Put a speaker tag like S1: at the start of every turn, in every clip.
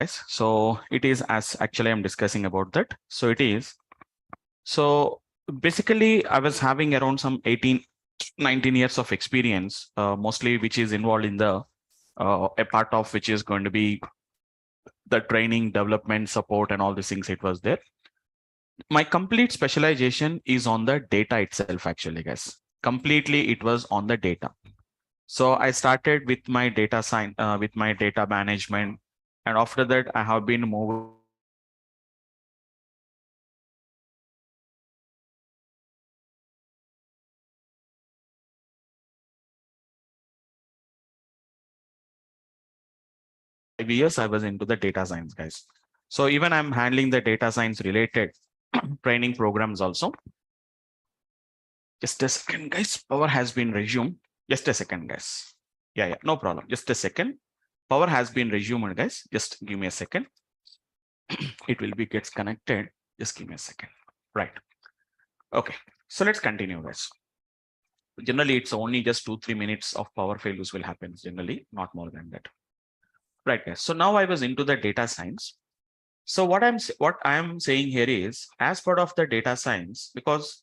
S1: guys. So it is as actually I'm discussing about that. So it is. So basically I was having around some 18, 19 years of experience, mostly which is involved in the a part of which is going to be the training, development, support, and all these things. It was there. My complete specialization is on the data itself, actually, guys. Completely, it was on the data. So I started with my data science, with my data management, and after that, I have been moved years. I was into the data science, guys. So even I'm handling the data science related training programs also. Just a second, guys. Power has been resumed. Just a second, guys. Yeah, no problem. Just a second. Power has been resumed, guys. Just give me a second. It will be gets connected. Just give me a second. Right. Okay. So let's continue, guys. Generally, it's only just 2-3 minutes of power failures will happen. Generally, not more than that. Right, guys. So now I was into the data science. So what I am saying here is, as part of the data science, because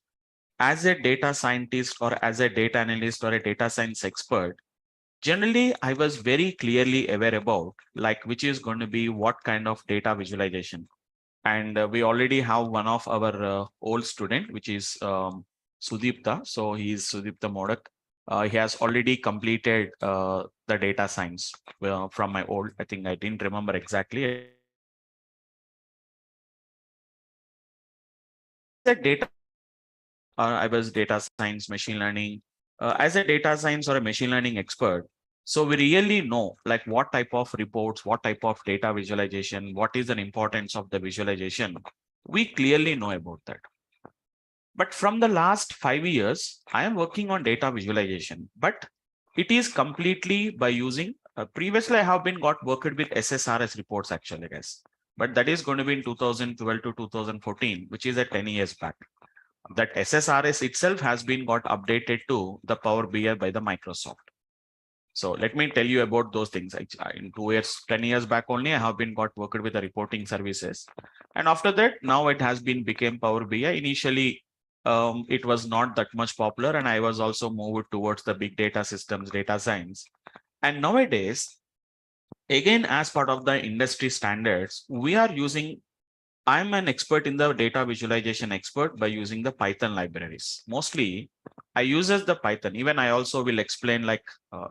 S1: as a data scientist or as a data analyst or a data science expert, generally I was very clearly aware about like which is going to be what kind of data visualization. And we already have one of our old student, which is Sudipta. So he is Sudipta Modak. He has already completed the data science from my old. I think I didn't remember exactly. The data I was data science, machine learning. As a data science or a machine learning expert, so we really know like what type of reports, what type of data visualization, what is the importance of the visualization. We clearly know about that. But from the last 5 years, I am working on data visualization, but it is completely by using, previously I have been got worked with SSRS reports actually, guys. But that is going to be in 2012 to 2014, which is at 10 years back. That SSRS itself has been got updated to the Power BI by the Microsoft. So let me tell you about those things. In 2 years, 10 years back only, I have been got worked with the reporting services. And after that, now it has been became Power BI. Initially, it was not that much popular. And I was also moved towards the big data systems, data science. And nowadays, again, as part of the industry standards, we are using I'm an expert in the data visualization expert by using the Python libraries. Mostly, I uses the Python. Even I also will explain like,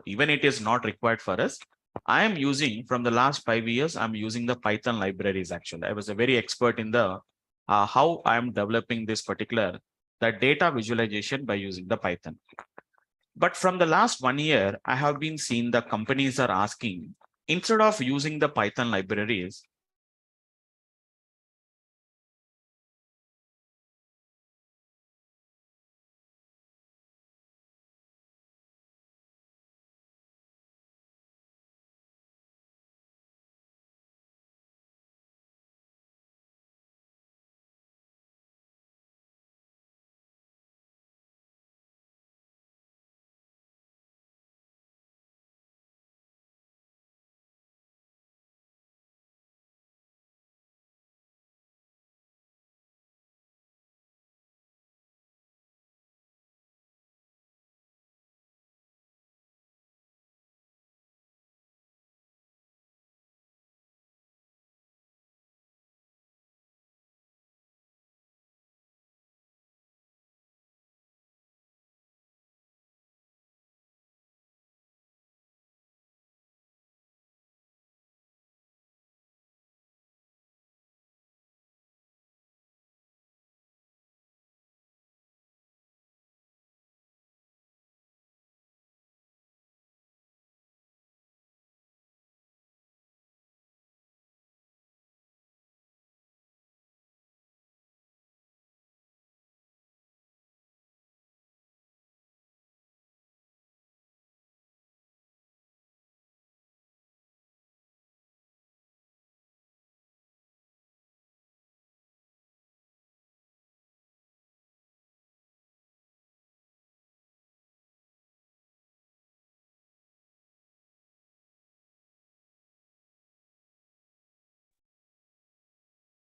S1: even it is not required for us. I am using from the last 5 years, I'm using the Python libraries actually. I was a very expert in the how I'm developing this particular the data visualization by using the Python. But from the last 1 year, I have been seeing the companies are asking, instead of using the Python libraries,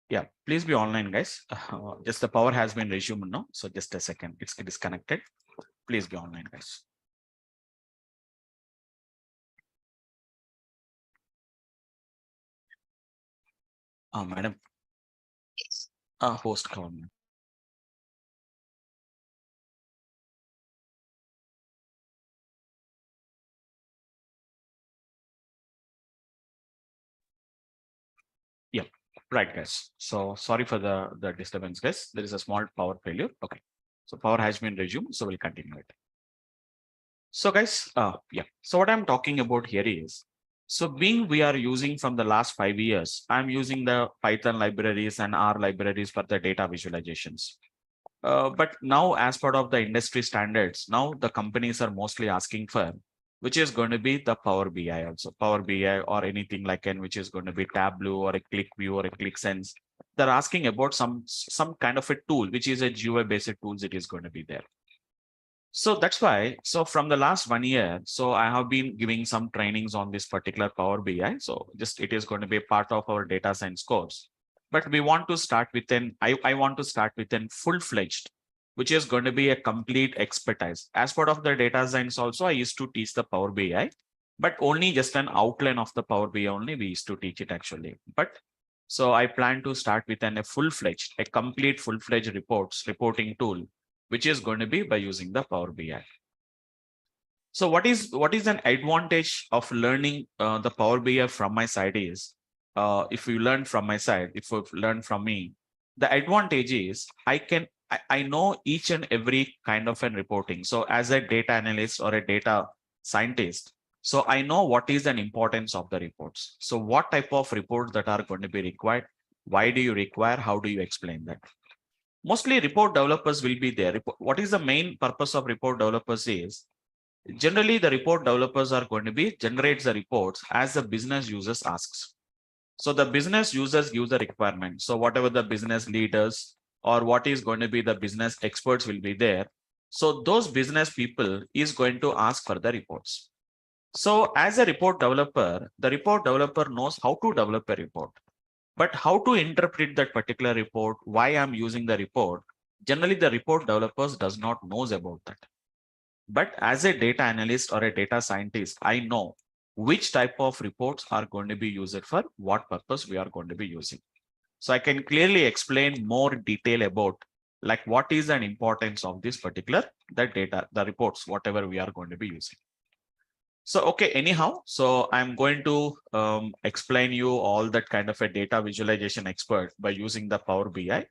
S1: Yeah, please be online, guys. Just the power has been resumed now. So just a second, it's disconnected. Please be online, guys. Madam, host government. Yeah, right, guys. So sorry for the disturbance, guys. There is a small power failure. Okay, so power has been resumed. So we'll continue it. So guys, yeah. So what I'm talking about here is, so being we are using from the last 5 years, I'm using the Python libraries and R libraries for the data visualizations. But now, as part of the industry standards, now the companies are mostly asking for, which is going to be the Power BI also, Power BI or anything like an, which is going to be Tableau or a ClickView or a ClickSense. They're asking about some kind of a tool, which is a GUI based tools. It is going to be there. So that's why, so from the last 1 year, so I have been giving some trainings on this particular Power BI. So just it is going to be a part of our data science course. But we want to start with I want to start with an full-fledged, which is going to be a complete expertise. As part of the data science also, I used to teach the Power BI, but only just an outline of the Power BI only we used to teach it actually. But so I plan to start with a full-fledged, a complete full-fledged reporting tool, which is going to be by using the Power BI. So what is an advantage of learning the Power BI from my side is, if you learn from my side, if you learn from me, the advantage is I know each and every kind of an reporting. So as a data analyst or a data scientist, so I know what is an importance of the reports. So what type of reports that are going to be required? Why do you require? How do you explain that? Mostly report developers will be there. What is the main purpose of report developers is, generally the report developers are going to be generates the reports as the business users asks. So the business users give the requirement. So whatever the business leaders or what is going to be the business experts will be there. So those business people is going to ask for the reports. So as a report developer, the report developer knows how to develop a report. But how to interpret that particular report, why I'm using the report, generally the report developers does not knows about that. But as a data analyst or a data scientist, I know which type of reports are going to be used for what purpose we are going to be using. So I can clearly explain more detail about like what is an importance of this particular the data, the reports, whatever we are going to be using. So, okay, anyhow, so I'm going to explain you all that kind of a data visualization expert by using the Power BI.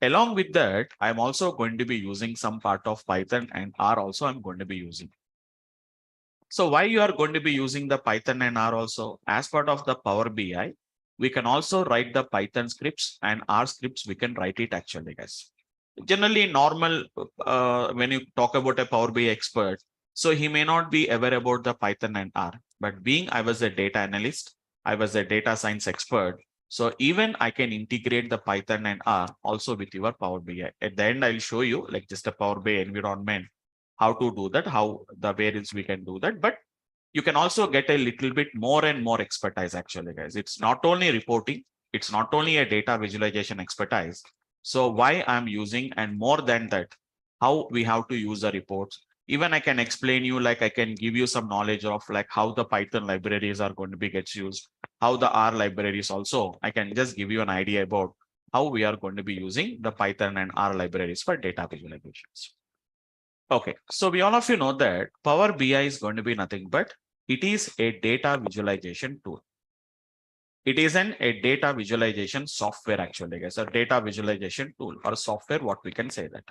S1: Along with that, I'm also going to be using some part of Python and R also I'm going to be using. So why you are going to be using the Python and R also? As part of the Power BI, we can also write the Python scripts and R scripts, we can write it actually, guys. Generally, normal, when you talk about a Power BI expert, so he may not be aware about the Python and R, but being I was a data analyst, I was a data science expert. So even I can integrate the Python and R also with your Power BI. At the end, I'll show you like just a Power BI environment, how to do that, how the variants we can do that. But you can also get a little bit more and more expertise actually, guys. It's not only reporting, it's not only a data visualization expertise. So why I'm using, and more than that, how we have to use the reports. Even I can explain you, like I can give you some knowledge of like how the Python libraries are going to be gets used, how the R libraries also. I can just give you an idea about how we are going to be using the Python and R libraries for data visualizations. Okay, so we all of you know that Power BI is going to be nothing but it is a data visualization tool. It is a data visualization software actually, guys, a data visualization tool or software, what we can say that.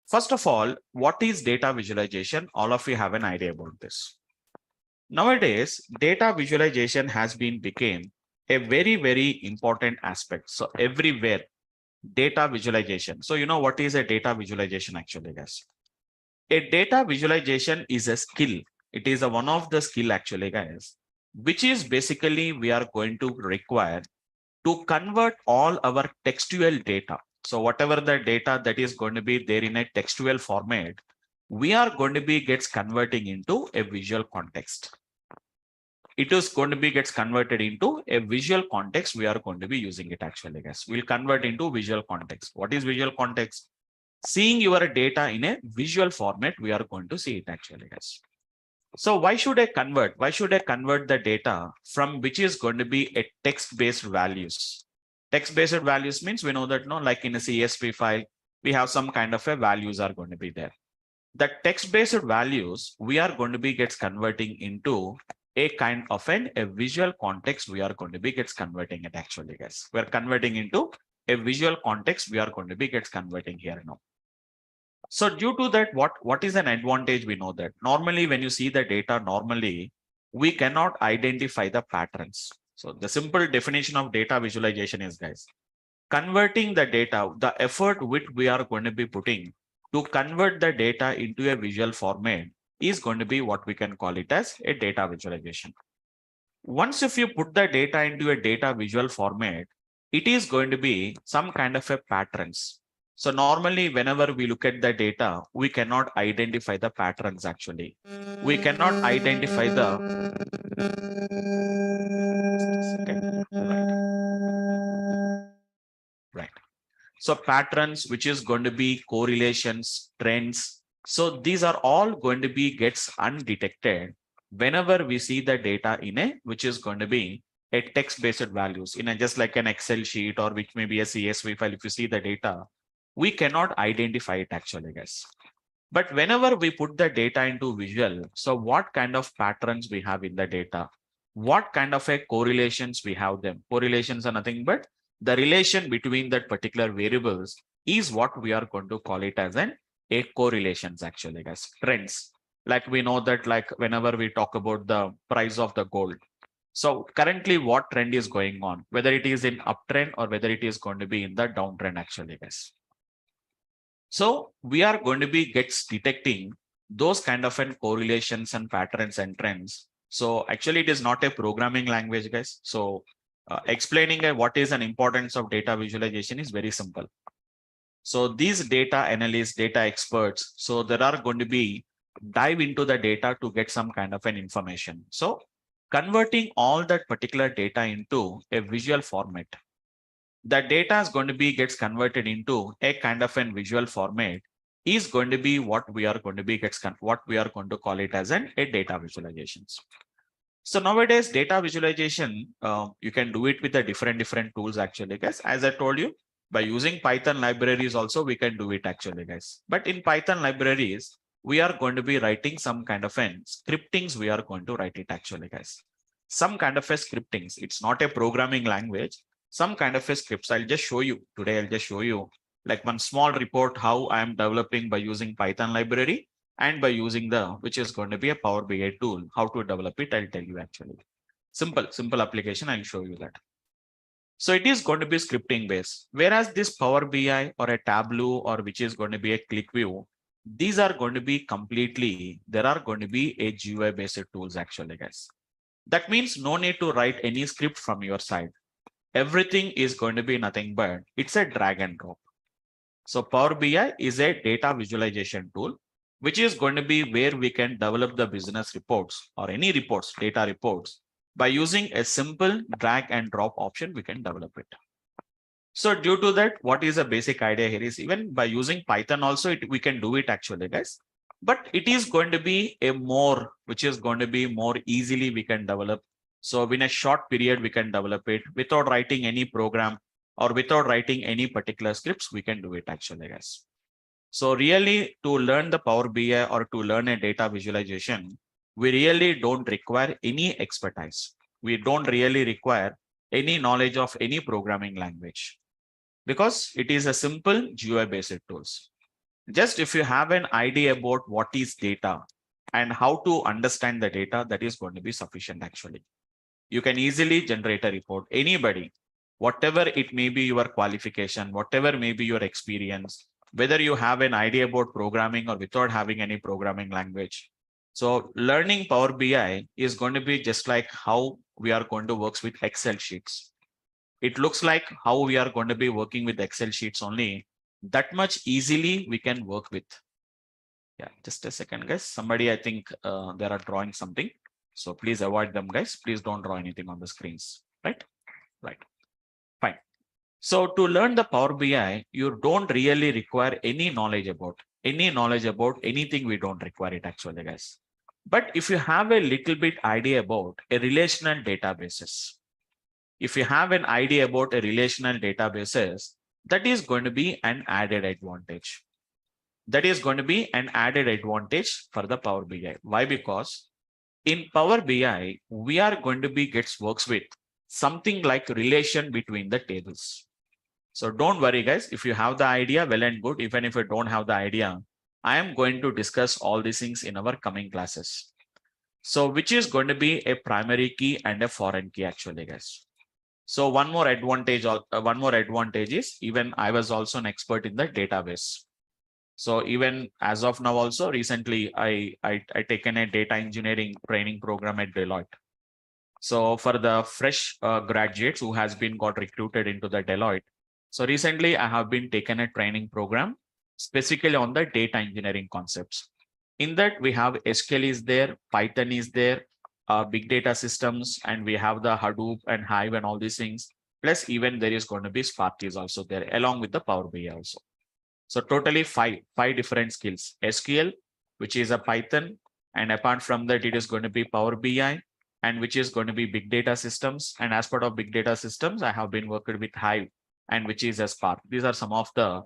S1: First of all, what is data visualization? All of you have an idea about this. Nowadays, data visualization has been became a very, very important aspect. So everywhere, data visualization. So you know what is a data visualization actually, guys? A data visualization is a skill. It is a one of the skill actually, guys, which is basically we are going to require to convert all our textual data. So whatever the data that is going to be there in a textual format, we are going to be gets converting into a visual context. it is going to be gets converted into a visual context. We are going to be using it actually, guys. We'll convert into visual context. What is visual context? Seeing your data in a visual format, we are going to see it actually, guys. So why should I convert? Why should I convert the data from which is going to be a text-based values? Text-based values means we know that no, like in a CSV file, we have some kind of a values are going to be there. The text-based values we are going to be gets converting into a kind of a visual context. We are going to be gets converting it actually, guys. We are converting into a visual context. We are going to be gets converting here now. So due to that, what is an advantage? We know that normally when you see the data, normally we cannot identify the patterns. So the simple definition of data visualization is, guys, converting the data, the effort which we are going to be putting to convert the data into a visual format is going to be what we can call it as a data visualization. Once if you put the data into a data visual format, it is going to be some kind of a patterns. So normally, whenever we look at the data, we cannot identify the patterns actually. We cannot identify the right. So patterns, which is going to be correlations, trends. So these are all going to be gets undetected whenever we see the data in a, which is going to be a text-based values in a just like an Excel sheet or which may be a CSV file. If you see the data, we cannot identify it actually, guys. But whenever we put the data into visual, so what kind of patterns we have in the data, what kind of a correlations we have them. Correlations are nothing but the relation between that particular variables is what we are going to call it as a correlations actually, guys. Trends. Like we know that like whenever we talk about the price of the gold. So currently what trend is going on, whether it is in uptrend or whether it is going to be in the downtrend actually, guys. So we are going to be gets detecting those kind of correlations and patterns and trends. So actually it is not a programming language, guys. So explaining what is an importance of data visualization is very simple. So these data analysts, data experts, so there are going to be dive into the data to get some kind of an information. So converting all that particular data into a visual format, the data is going to be gets converted into a kind of an visual format is going to be what we are going to be what we are going to call it as a data visualizations. So nowadays data visualization, you can do it with the different tools actually, guys. As I told you, by using Python libraries also we can do it actually, guys. But in Python libraries, we are going to be writing some kind of an scriptings. We are going to write it actually, guys. Some kind of a scriptings. It's not a programming language. Some kind of a scripts. I'll just show you today. I'll just show you like one small report how I am developing by using Python library and by using the which is going to be a Power BI tool. How to develop it, I'll tell you actually. Simple application. I'll show you that. So it is going to be scripting based. Whereas this Power BI or a Tableau or which is going to be a click view, these are going to be completely, there are going to be a GUI based tools actually, guys. That means no need to write any script from your side. Everything is going to be nothing but it's a drag and drop. So Power BI is a data visualization tool, which is going to be where we can develop the business reports or any reports, data reports. By using a simple drag and drop option, we can develop it. So due to that, what is the basic idea here is even by using Python also, we can do it actually, guys. But it is going to be a more, which is going to be more easily we can develop. So in a short period, we can develop it without writing any program or without writing any particular scripts, we can do it actually, guys. So really to learn the Power BI or to learn a data visualization, we really don't require any expertise. We don't really require any knowledge of any programming language because it is a simple GUI based tools. Just if you have an idea about what is data and how to understand the data, that is going to be sufficient actually. You can easily generate a report. Anybody, whatever it may be your qualification, whatever may be your experience, whether you have an idea about programming or without having any programming language. So learning Power BI is going to be just like how we are going to work with Excel sheets. It looks like how we are going to be working with Excel sheets only. That much easily we can work with. Yeah, just a second, guys. Somebody, I think they are drawing something. So please avoid them, guys. Please don't draw anything on the screens, right? Right. Fine. So to learn the Power BI, you don't really require any knowledge about anything. We don't require it actually, guys. But if you have a little bit idea about a relational databases, if you have an idea about a relational databases, that is going to be an added advantage. That is going to be an added advantage for the Power BI. Why? Because in Power BI, we are going to be gets works with something like relation between the tables. So don't worry, guys. If you have the idea, well and good. Even if you don't have the idea, I am going to discuss all these things in our coming classes. So which is going to be a primary key and a foreign key actually, guys. So one more advantage is even I was also an expert in the database. So even as of now, also recently, I taken a data engineering training program at Deloitte. So for the fresh graduates who has been got recruited into the Deloitte. So recently I have been taken a training program specifically on the data engineering concepts. In that we have SQL is there, Python is there, big data systems, and we have the Hadoop and Hive and all these things. Plus even there is going to be Spark is also there along with the Power BI also. So totally five different skills, SQL, which is a Python. And apart from that, it is going to be Power BI, and which is going to be big data systems. And as part of big data systems, I have been working with Hive, and which is a Spark. These are some of the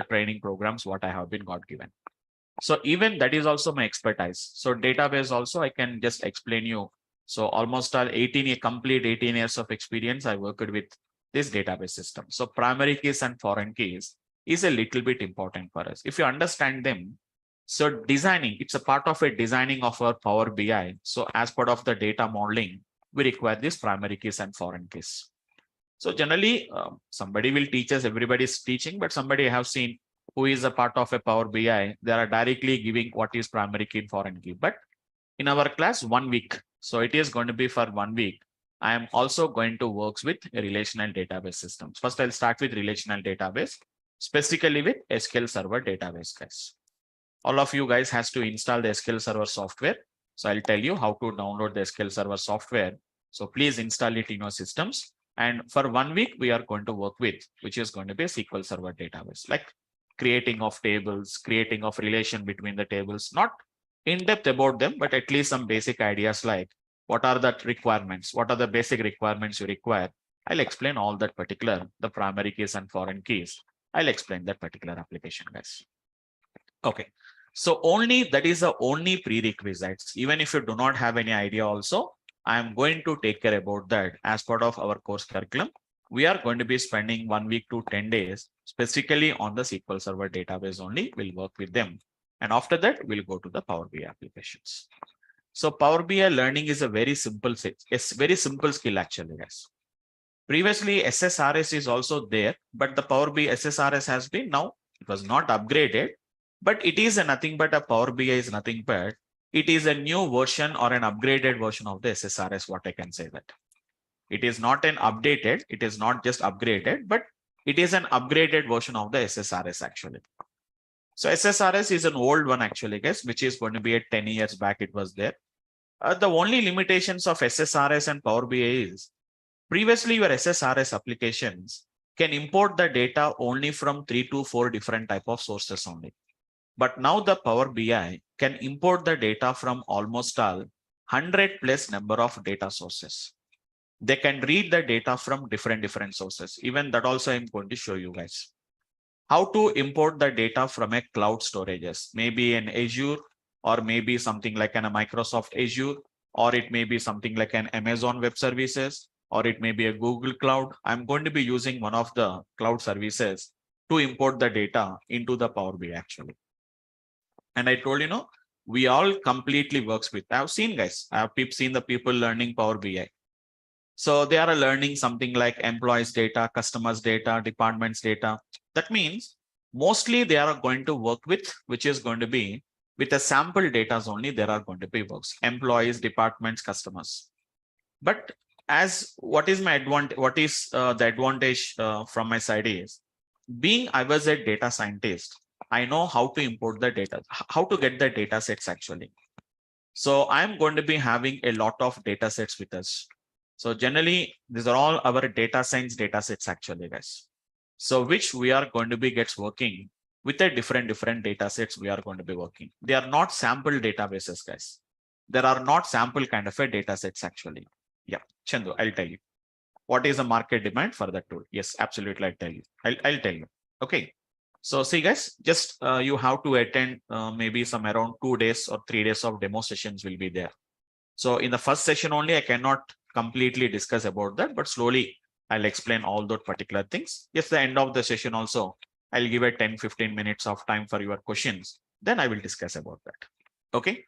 S1: training programs what I have been got given. So even that is also my expertise. So database also I can just explain you. So almost all complete 18 years of experience I worked with this database system. So primary keys and foreign keys is a little bit important for us. If you understand them, so designing, it's a part of a designing of our Power BI. So as part of the data modeling, we require these primary keys and foreign keys. So generally, somebody will teach us, everybody's teaching, but somebody I have seen who is a part of a Power BI, they are directly giving what is primary key and foreign key. But in our class, 1 week, so it is going to be for 1 week. I am also going to work with relational database systems. First, I'll start with relational database, specifically with SQL Server database, guys. All of you guys has to install the SQL Server software. So I'll tell you how to download the SQL Server software. So please install it in your systems. And for 1 week, we are going to work with, which is going to be a SQL Server database, like creating of tables, creating of relation between the tables, not in depth about them, but at least some basic ideas like what are the requirements, what are the basic requirements you require. I'll explain all that particular, the primary keys and foreign keys. I'll explain that particular application, guys. Okay. So only that is the only prerequisites. Even if you do not have any idea also, I am going to take care about that as part of our course curriculum. We are going to be spending 1 week to 10 days specifically on the SQL Server database only. We'll work with them. And after that, we'll go to the Power BI applications. So Power BI learning is a very simple skill actually, guys. Previously, SSRS is also there, but the Power BI SSRS has been now, it was not upgraded, but it is nothing but a Power BI is nothing but it is a new version or an upgraded version of the SSRS, what I can say that. It is not an updated, it is not just upgraded, but it is an upgraded version of the SSRS actually. So SSRS is an old one actually, guys, which is going to be 10 years back it was there. The only limitations of SSRS and Power BI is previously your SSRS applications can import the data only from 3 to 4 different type of sources only. But now the Power BI can import the data from almost all 100 plus number of data sources. They can read the data from different sources. Even that also I'm going to show you guys. How to import the data from a cloud storages, maybe an Azure, or maybe something like a Microsoft Azure, or it may be something like an Amazon Web Services, or it may be a Google Cloud. I'm going to be using one of the cloud services to import the data into the Power BI actually. And I told we all completely works with. I've seen guys, I've seen the people learning Power BI. So they are learning something like employees data, customers data, departments data. That means mostly they are going to work with, which is going to be with a sample data only. There are going to be works, employees, departments, customers. But as what is my advantage? What is the advantage from my side is being I was a data scientist. I know how to import the data, how to get the data sets actually. So I'm going to be having a lot of data sets with us. So generally, these are all our data science data sets actually, guys. So which we are going to be gets working with a different data sets we are going to be working. They are not sample databases, guys. There are not sample kind of a data sets actually. Yeah, Chandu, I'll tell you. What is the market demand for that tool? Yes, absolutely. I'll tell you. I'll tell you. Okay. So see guys, just you have to attend maybe some around 2 days or 3 days of demo sessions will be there. So in the first session only, I cannot completely discuss about that, but slowly I'll explain all those particular things. Yes, the end of the session also, I'll give a 10-15 minutes of time for your questions. Then I will discuss about that. Okay.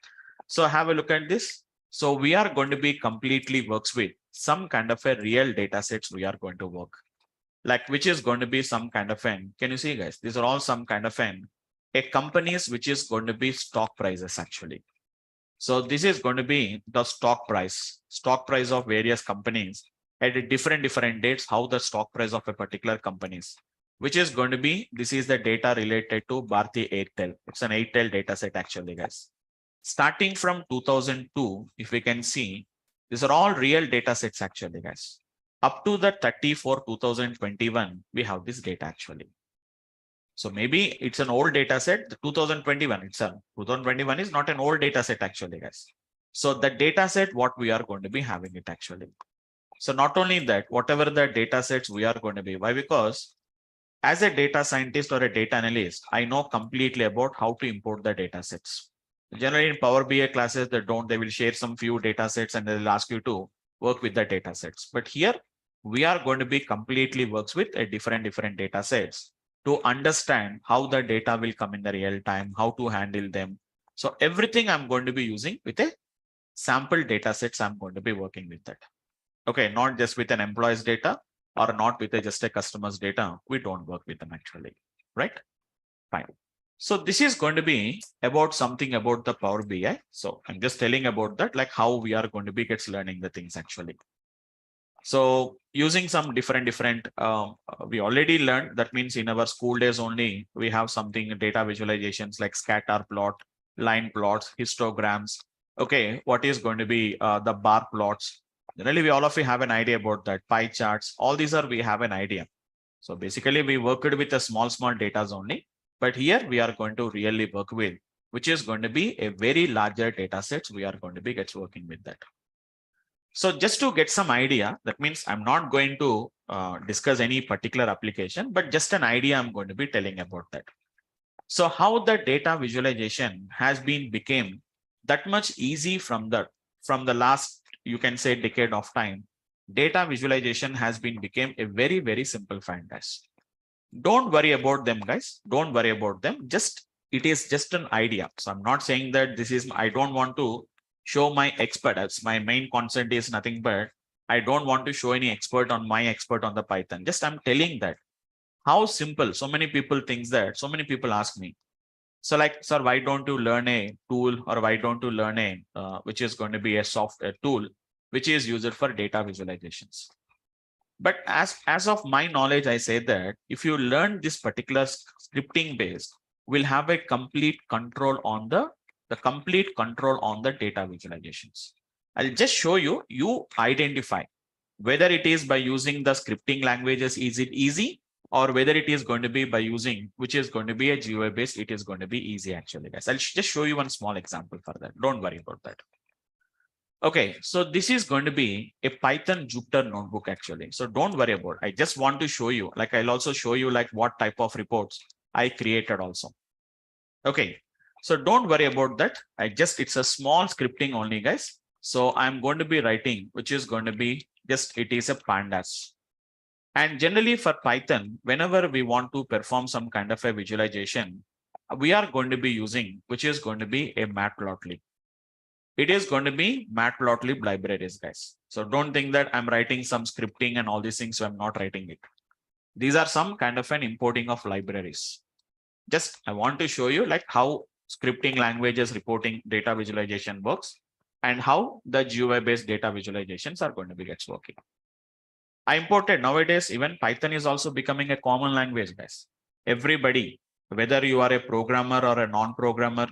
S1: So have a look at this. So we are going to be completely works with some kind of a real data sets we are going to work. Like which is going to be some kind of an, can you see guys? These are all some kind of a companies which is going to be stock prices actually. So this is going to be the stock price of various companies at different dates, how the stock price of a particular companies, which is going to be, this is the data related to Bharti Airtel. It's an Airtel data set actually, guys. Starting from 2002, if we can see, these are all real data sets actually, guys. Up to the 34 2021, we have this data actually. So maybe it's an old data set, the 2021 itself. 2021 is not an old data set actually, guys. So the data set, what we are going to be having it actually. So not only that, whatever the data sets we are going to be, why? Because as a data scientist or a data analyst, I know completely about how to import the data sets. Generally in Power BI classes, they will share some few data sets and they'll ask you to work with the data sets. But here we are going to be completely works with a different data sets to understand how the data will come in the real time, how to handle them. So everything I'm going to be using with a sample data sets, I'm going to be working with that. Okay, not just with an employee's data or not with just a customer's data. We don't work with them actually, right? Fine. So this is going to be about something about the Power BI. So I'm just telling about that, like how we are going to be gets learning the things actually. So using some different, we already learned, that means in our school days only, we have something data visualizations like scatter plot, line plots, histograms. Okay, what is going to be the bar plots? Generally, we all of you have an idea about that. Pie charts, all these are, we have an idea. So basically we worked with the small data only, but here we are going to really work with, which is going to be a very larger data sets. We are going to be gets working with that. So just to get some idea, that means I'm not going to discuss any particular application, but just an idea I'm going to be telling about that. So how the data visualization has been became that much easy from the last, you can say, decade of time. Data visualization has been became a very simple fine, guys. Don't worry about them, guys. Don't worry about them. Just it is just an idea. So I'm not saying that this is, I don't want to show my expert. As my main concept is nothing but I don't want to show any expert on my expert on the Python. Just I'm telling that how simple. So many people think that. So many people ask me. So like, sir, why don't you learn a tool, or why don't you learn a which is going to be a software tool which is used for data visualizations? But as of my knowledge, I say that if you learn this particular scripting base, we'll have a complete control on the complete control on the data visualizations. I'll just show you, you identify whether it is by using the scripting languages, is it easy, or whether it is going to be by using, which is going to be a GUI based, it is going to be easy actually, guys. I'll just show you one small example for that. Don't worry about that. Okay, so this is going to be a Python Jupyter notebook actually. So don't worry about it. I just want to show you, like I'll also show you like what type of reports I created also. Okay, so don't worry about that. It's a small scripting only, guys. So I'm going to be writing, which is going to be just, it is a pandas. And generally for Python, whenever we want to perform some kind of a visualization, we are going to be using, which is going to be a matplotlib. It is going to be matplotlib libraries, guys. So don't think that I'm writing some scripting and all these things, so I'm not writing it. These are some kind of an importing of libraries. Just I want to show you like how scripting languages reporting data visualization works and how the GUI based data visualizations are going to be gets working. I imported, nowadays even Python is also becoming a common language, guys. Everybody, whether you are a programmer or a non-programmer,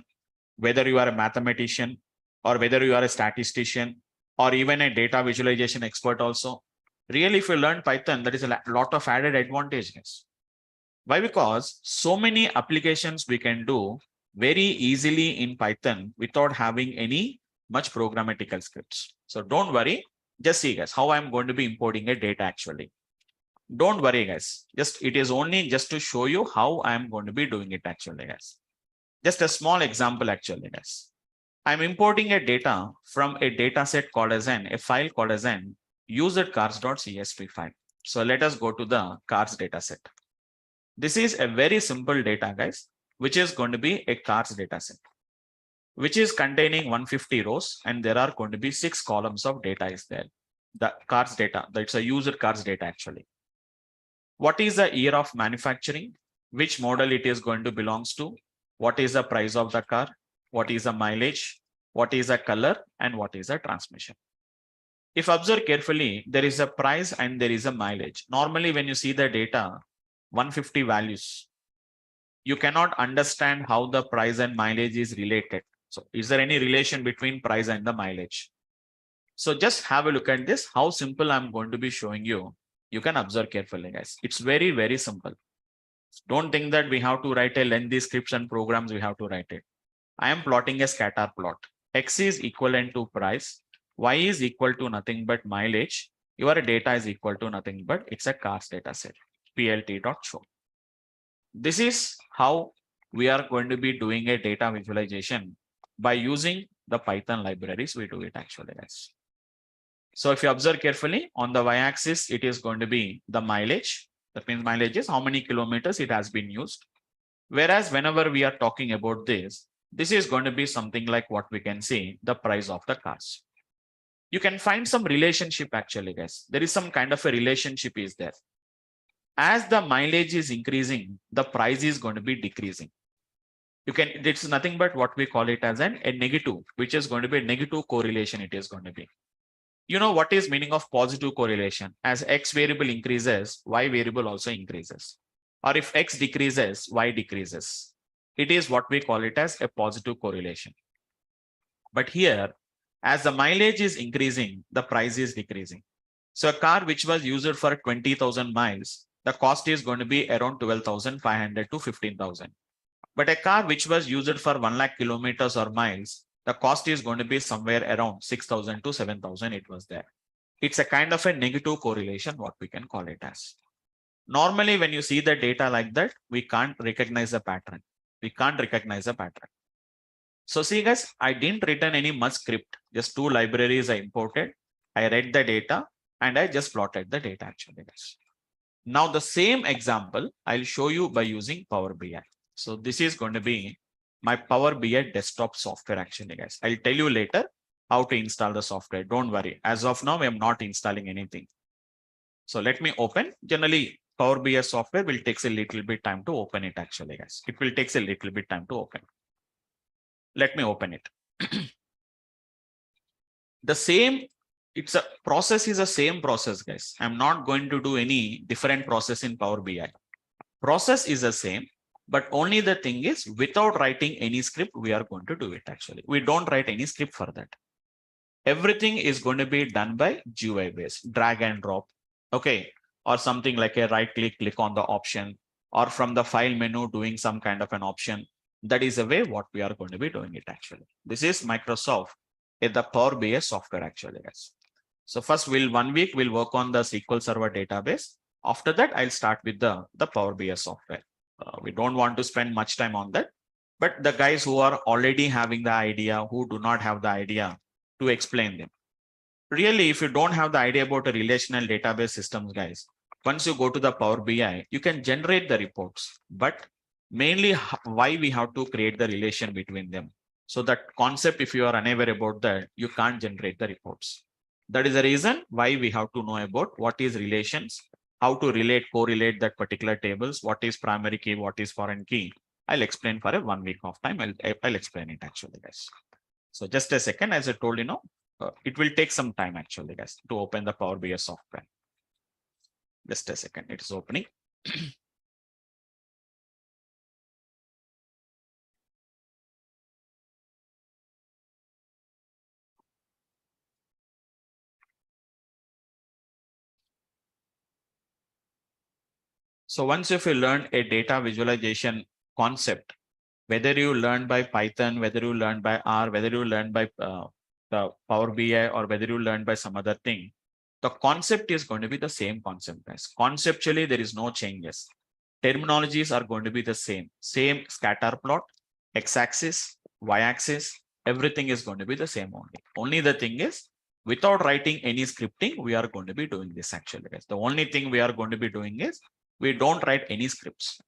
S1: whether you are a mathematician, or whether you are a statistician or even a data visualization expert also. Really, if you learn Python, that is a lot of added advantages. Why? Because so many applications we can do very easily in Python without having any much programmatical scripts. So don't worry. Just see guys how I'm going to be importing a data actually. Don't worry guys. Just it is only just to show you how I'm going to be doing it actually guys. Just a small example actually guys. I'm importing a data from a data set called as a file called as an usercars.csv file. So let us go to the cars data set. This is a very simple data guys, which is going to be a cars data set, which is containing 150 rows, and there are going to be 6 columns of data is there. The cars data, that's a user cars data actually. What is the year of manufacturing? Which model it is going to belongs to? What is the price of the car? What is the mileage? What is the color? And what is the transmission? If observe carefully, there is a price and there is a mileage. Normally, when you see the data, 150 values, you cannot understand how the price and mileage is related. So is there any relation between price and the mileage? So just have a look at this, how simple I'm going to be showing you. You can observe carefully, guys. It's very, very simple. Don't think that we have to write a lengthy scripts and programs, we have to write it. I am plotting a scatter plot. X is equivalent to price. Y is equal to nothing but mileage. Your data is equal to nothing but it's a cars data set. plt.show. This is how we are going to be doing a data visualization by using the Python libraries. We do it actually, guys. So if you observe carefully on the y-axis, it is going to be the mileage. That means mileage is how many kilometers it has been used. Whereas whenever we are talking about this is going to be something like what we can see, the price of the cars. You can find some relationship actually, guys. There is some kind of a relationship is there. As the mileage is increasing, the price is going to be decreasing. You can, it's nothing but what we call it as a negative, which is going to be a negative correlation. It is going to be. You know what is meaning of positive correlation? As X variable increases, Y variable also increases. Or if X decreases, Y decreases. It is what we call it as a positive correlation. But here, as the mileage is increasing, the price is decreasing. So a car which was used for 20,000 miles, the cost is going to be around 12,500 to 15,000. But a car which was used for 1 lakh kilometers or miles, the cost is going to be somewhere around 6,000 to 7,000. It was there. It's a kind of a negative correlation, what we can call it as. Normally, when you see the data like that, we can't recognize a pattern. We can't recognize a pattern. So see guys, I didn't written any much script. Just 2 libraries I imported. I read the data and I just plotted the data actually, guys. Now the same example I'll show you by using Power BI. So this is going to be my Power BI desktop software actually, guys. I'll tell you later how to install the software. Don't worry. As of now, I'm not installing anything. So let me open. Generally, Power BI software will take a little bit time to open it actually, guys. It will take a little bit time to open. Let me open it. The same, it's a process is the same process, guys. I'm not going to do any different process in Power BI. Process is the same, but only the thing is without writing any script, we are going to do it actually. We don't write any script for that. Everything is going to be done by GUI based, drag and drop. Okay. Or something like a right click, click on the option, or from the file menu doing some kind of an option. That is the way what we are going to be doing it actually. This is Microsoft in the Power BI software actually, guys. So first 1 week we'll work on the SQL Server database. After that, I'll start with the Power BI software. We don't want to spend much time on that, but the guys who are already having the idea, who do not have the idea, to explain them. Really, if you don't have the idea about a relational database systems, guys, once you go to the Power BI, you can generate the reports, but mainly why we have to create the relation between them. So that concept, if you are unaware about that, you can't generate the reports. That is the reason why we have to know about what is relations, how to relate, correlate that particular tables, what is primary key, what is foreign key. I'll explain for a 1 week of time. I'll explain it actually, guys. So just a second, as I told you, it will take some time actually, guys, to open the Power BI software. Just a second, it is opening. So once if you learn a data visualization concept, whether you learn by Python, whether you learn by R, whether you learn by the Power BI, or whether you learn by some other thing, the concept is going to be the same concept, guys. Conceptually, there is no changes. Terminologies are going to be the same scatter plot, x-axis, y-axis, everything is going to be the same only. Only the thing is, without writing any scripting, we are going to be doing this actually, guys. The only thing we are going to be doing is, we don't write any scripts.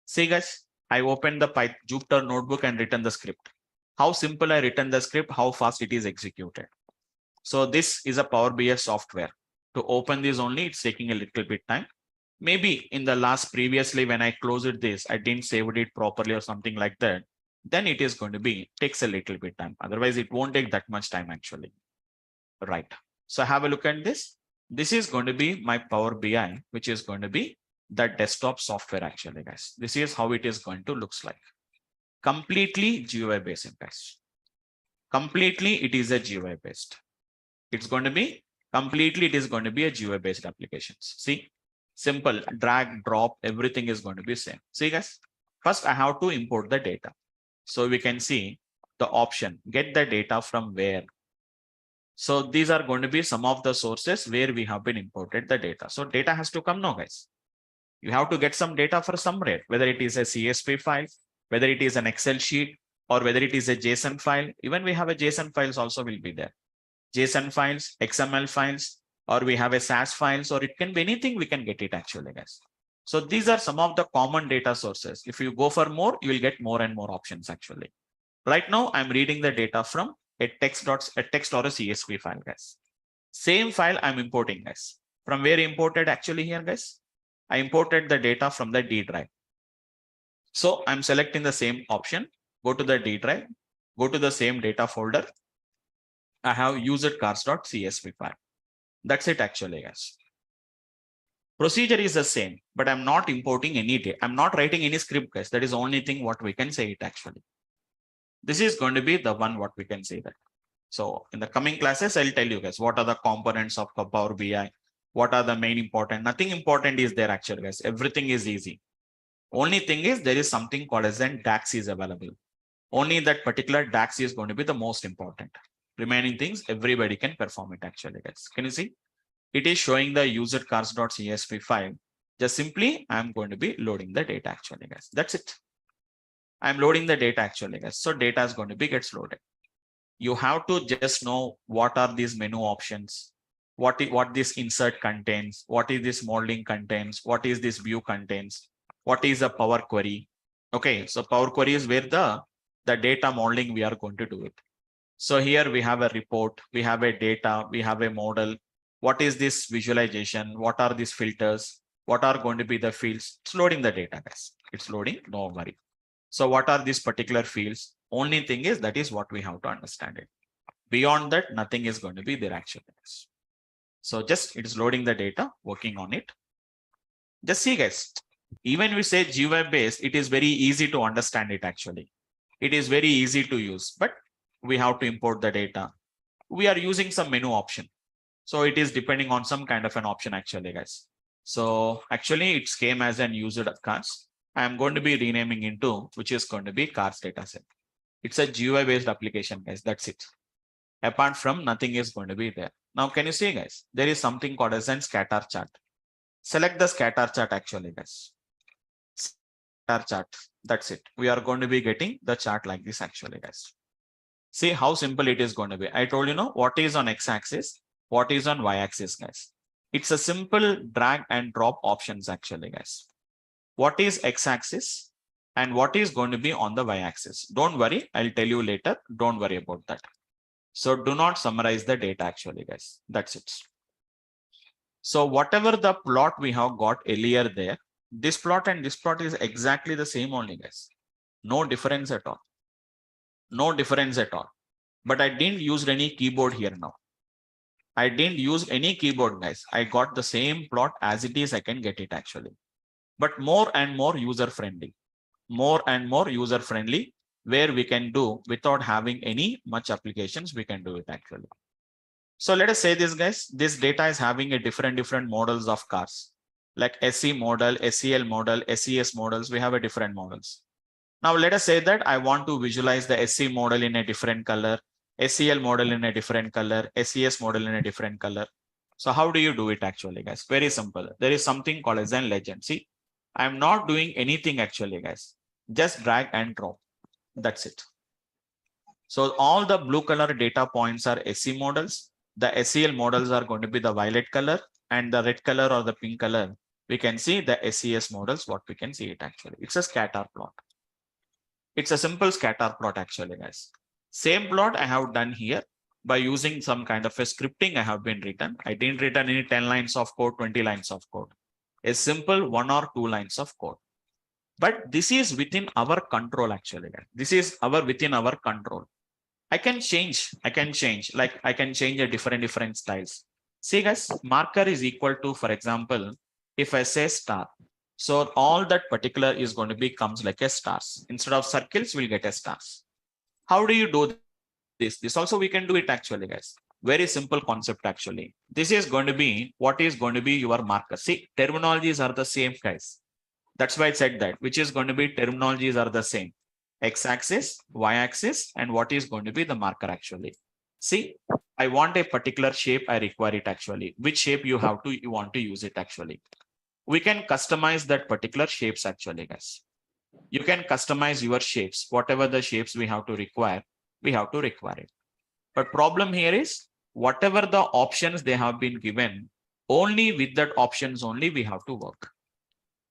S1: See, guys, I opened the Jupyter notebook and written the script. How simple I written the script, how fast it is executed. So this is a Power BI software. To open this only, it's taking a little bit time. Maybe in the last previously, when I closed this, I didn't save it properly or something like that. Then it is going to be, takes a little bit time. Otherwise, it won't take that much time actually. Right. So have a look at this. This is going to be my Power BI, which is going to be the desktop software actually, guys. This is how it is going to looks like. Completely GUI based, guys. Completely, it is a GUI based. It's going to be completely, it is going to be a GUI based applications. See, simple drag, drop, everything is going to be same. See, guys, first I have to import the data. So we can see the option, get the data from where. So these are going to be some of the sources where we have been imported the data. So data has to come now, guys. You have to get some data for somewhere, whether it is a CSV file, whether it is an Excel sheet, or whether it is a JSON file. Even we have a JSON files also will be there. JSON files, XML files, or we have a SAS files, or it can be anything, we can get it actually, guys. So these are some of the common data sources. If you go for more, you will get more and more options actually. Right now, I'm reading the data from a text or a CSV file, guys. Same file I'm importing, guys. From where imported actually here, guys? I imported the data from the D drive. So I'm selecting the same option, go to the D drive, go to the same data folder. I have used cars.csv file. That's it actually, guys. Procedure is the same, but I'm not importing any data. I'm not writing any script, guys. That is the only thing what we can say it actually. This is going to be the one what we can say that. So in the coming classes, I'll tell you guys what are the components of Power BI, what are the main important. Nothing important is there actually, guys. Everything is easy. Only thing is there is something called as an DAX is available. Only that particular DAX is going to be the most important. Remaining things, everybody can perform it actually, guys. Can you see? It is showing the user cars.csv file. Just simply, I'm going to be loading the data actually, guys. That's it. I'm loading the data actually, guys. So data is going to be gets loaded. You have to just know what are these menu options, what this insert contains, what is this modeling contains, what is this view contains, what is a Power Query. Okay, so Power Query is where the data modeling we are going to do it. So here we have a report, we have a data, we have a model. What is this visualization? What are these filters? What are going to be the fields? It's loading the data, guys. It's loading, no worry. So what are these particular fields? Only thing is that is what we have to understand it. Beyond that, nothing is going to be there actually. So just it is loading the data, working on it. Just see, guys, even we say GUI based, it is very easy to understand it actually. It is very easy to use, but we have to import the data. We are using some menu option. So it is depending on some kind of an option actually, guys. So actually it came as an user cars. I am going to be renaming into, which is going to be cars dataset. It's a GUI based application, guys. That's it. Apart from nothing is going to be there. Now, can you see, guys? There is something called as an scatter chart. Select the scatter chart actually, guys. Scatter chart. That's it. We are going to be getting the chart like this actually, guys. See how simple it is going to be. I told you know what is on x-axis, what is on y-axis, guys. It's a simple drag and drop options actually, guys. What is x-axis and what is going to be on the y-axis? Don't worry, I'll tell you later. Don't worry about that. So do not summarize the data actually, guys. That's it. So whatever the plot we have got earlier there, this plot and this plot is exactly the same only, guys. No difference at all. No difference at all. But I didn't use any keyboard here now. I didn't use any keyboard, guys. I got the same plot as it is. I can get it actually. But more and more user friendly. More and more user friendly, where we can do without having any much applications, we can do it actually. So let us say this, guys, this data is having a different models of cars. like SE model, SEL model, SES models. We have a different models. Now let us say that I want to visualize the SE model in a different color, SEL model in a different color, SES model in a different color. So how do you do it actually, guys? Very simple. There is something called as an legend. See, I'm not doing anything actually, guys. Just drag and drop. That's it. So all the blue color data points are SE models. The SEL models are going to be the violet color, and the red color or the pink color, we can see the SES models, what we can see it actually. It's a scatter plot. It's a simple scatter plot actually, guys. Same plot I have done here by using some kind of a scripting I have been written. I didn't written any 10 lines of code, 20 lines of code. A simple 1 or 2 lines of code. But this is within our control actually. This is within our control. I can change, like I can change a different styles. See guys, marker is equal to, for example, if I say star, so all that particular is going to be comes like a stars. Instead of circles, we'll get a stars. How do you do this? This also we can do it actually, guys. Very simple concept actually. This is going to be what is going to be your marker. See, terminologies are the same, guys. That's why I said that, which is going to be terminologies are the same. X-axis, Y-axis, and what is going to be the marker actually. See, I want a particular shape, I require it actually. Which shape you want to use it actually. We can customize that particular shapes actually, guys. You can customize your shapes, whatever the shapes we have to require it. But problem here is whatever the options they have been given, only with that options only we have to work.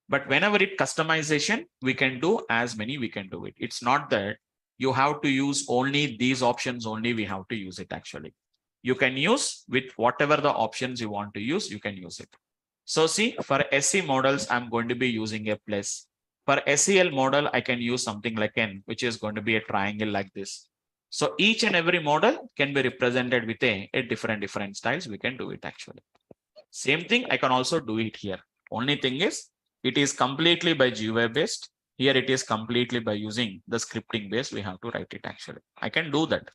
S1: But whenever it customization, we can do as many we can do it. It's not that you have to use only these options only we have to use it actually. You can use with whatever the options you want to use, you can use it. So see, for SE models, I'm going to be using a plus. For SEL model, I can use something like n, which is going to be a triangle like this. So each and every model can be represented with a different styles. We can do it actually. Same thing, I can also do it here. Only thing is, it is completely by GUI based. Here it is completely by using the scripting base. We have to write it actually. I can do that.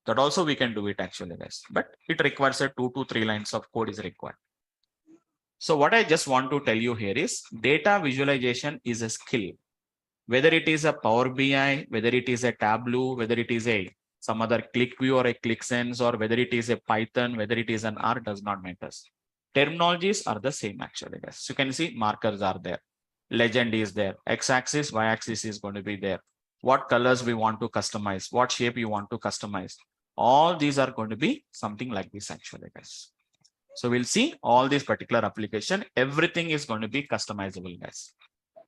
S1: That also we can do it actually, guys. But it requires a 2 to 3 lines of code is required. So what I just want to tell you here is data visualization is a skill. Whether it is a Power BI, whether it is a Tableau, whether it is a some other ClickView or a ClickSense, or whether it is a Python, whether it is an R, does not matter. Terminologies are the same actually, guys. So you can see markers are there. Legend is there. X-axis, Y-axis is going to be there. What colors we want to customize, what shape you want to customize. All these are going to be something like this actually, guys. So we'll see all these particular application. Everything is going to be customizable, guys.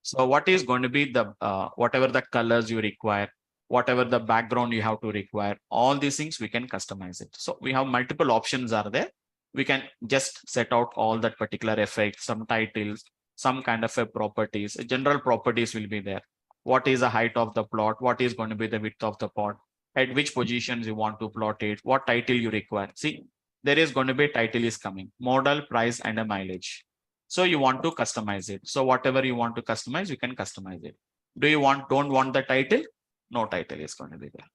S1: So what is going to be the whatever the colors you require, whatever the background you have to require, all these things we can customize it. So we have multiple options are there. We can just set out all that particular effects, some titles, some kind of a properties. General properties will be there. What is the height of the plot? What is going to be the width of the plot? At which positions you want to plot it? What title you require? See, there is going to be a title is coming, model, price, and a mileage. So you want to customize it. So whatever you want to customize, you can customize it. Do you don't want the title? No title is going to be there.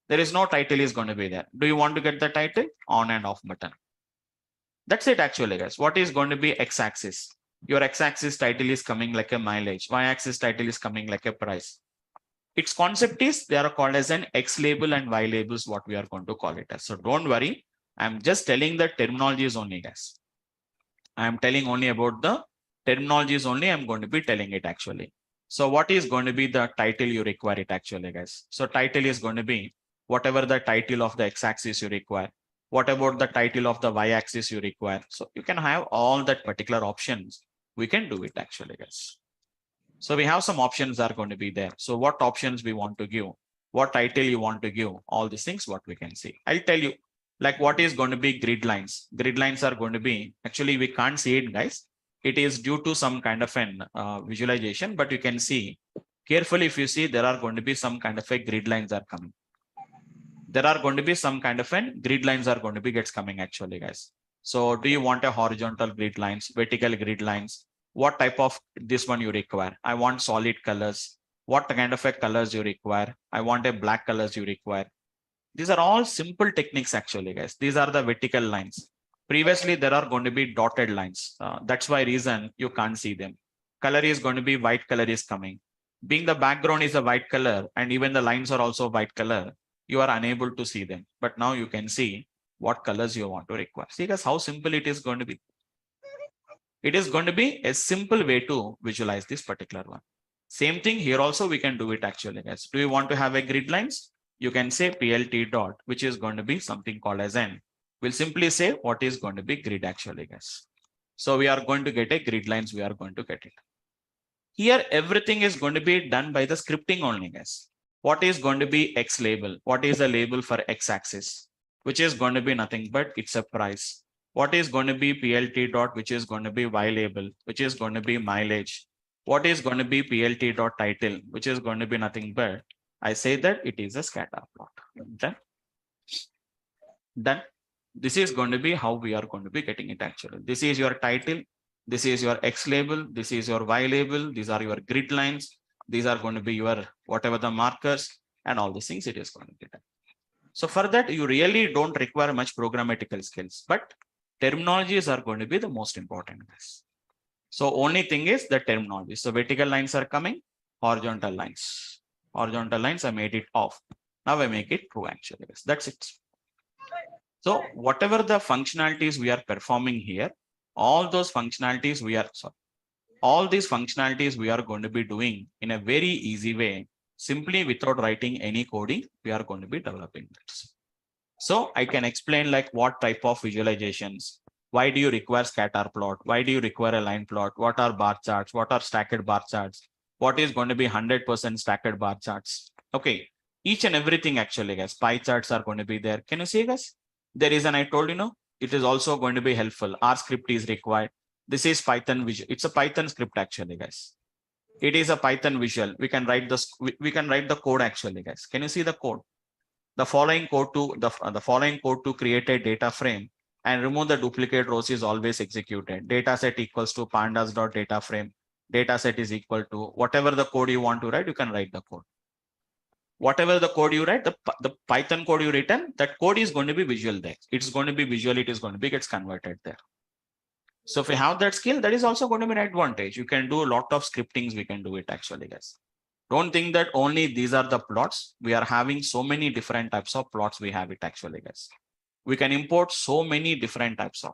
S1: There is no title is going to be there. Do you want to get the title? On and off button. That's it actually, guys. What is going to be X-axis? Your X-axis title is coming like a mileage. Y-axis title is coming like a price. Its concept is they are called as an X label and Y labels, what we are going to call it as. So don't worry. I'm just telling the terminologies only, guys. I'm telling only about the terminologies only. I'm going to be telling it actually. So what is going to be the title you require it actually, guys? So title is going to be whatever the title of the X-axis you require. What about the title of the Y-axis you require? So you can have all that particular options. We can do it actually, guys. So we have some options are going to be there. So what options we want to give, what title you want to give, all these things, what we can see. I'll tell you, like what is going to be grid lines. Grid lines are going to be, actually we can't see it, guys. It is due to some kind of an visualization, but you can see carefully. If you see, there are going to be some kind of a grid lines are coming. There are going to be some kind of an grid lines are going to be gets coming actually, guys. So do you want a horizontal grid lines, vertical grid lines? What type of this one you require? I want solid colors. What kind of a colors you require? I want a black colors you require. These are all simple techniques actually, guys. These are the vertical lines. Previously, there are going to be dotted lines. That's why reason you can't see them. Color is going to be white color is coming. Being the background is a white color and even the lines are also white color, you are unable to see them. But now you can see what colors you want to require. See guys how simple it is going to be. It is going to be a simple way to visualize this particular one. Same thing here also we can do it actually guys. Do you want to have a grid lines? You can say PLT dot, which is going to be something called as n. We'll simply say what is going to be grid actually guys. So we are going to get a grid lines, we are going to get it. Here everything is going to be done by the scripting only guys. What is going to be X label? What is the label for X axis? Which is going to be nothing but it's a price. What is going to be PLT dot, which is going to be Y label, which is going to be mileage. What is going to be PLT dot title, which is going to be nothing but I say that it is a scatter plot. Done. Done. This is going to be how we are going to be getting it actually. This is your title. This is your X label. This is your Y label. These are your grid lines. These are going to be your whatever the markers and all these things it is going to be done. So for that, you really don't require much programmatical skills, but terminologies are going to be the most important guys. So only thing is the terminology. So vertical lines are coming, horizontal lines. Horizontal lines, I made it off. Now I make it true actually. That's it. So whatever the functionalities we are performing here, all those functionalities we are, sorry, all these functionalities we are going to be doing in a very easy way, simply without writing any coding, we are going to be developing this. So I can explain like what type of visualizations, why do you require scatter plot? Why do you require a line plot? What are bar charts? What are stacked bar charts? What is going to be 100% stacked bar charts? Okay, each and everything actually guys, pie charts are going to be there. Can you see guys? There is, and I told you know, it is also going to be helpful. R script is required. This is Python visual. It's a Python script actually guys. It is a Python visual. We can write this. We can write the code actually guys. Can you see the code? The following code to create a data frame and remove the duplicate rows is always executed. Data set equals to pandas dot data frame. Data set is equal to whatever the code you want to write. You can write the code. Whatever the code you write, the Python code you written, that code is going to be visual there. It's going to be visual. It is going to be gets converted there. So if you have that skill, that is also going to be an advantage. You can do a lot of scriptings. We can do it actually, guys. Don't think that only these are the plots. We are having so many different types of plots. We have it actually, guys. We can import so many different types of.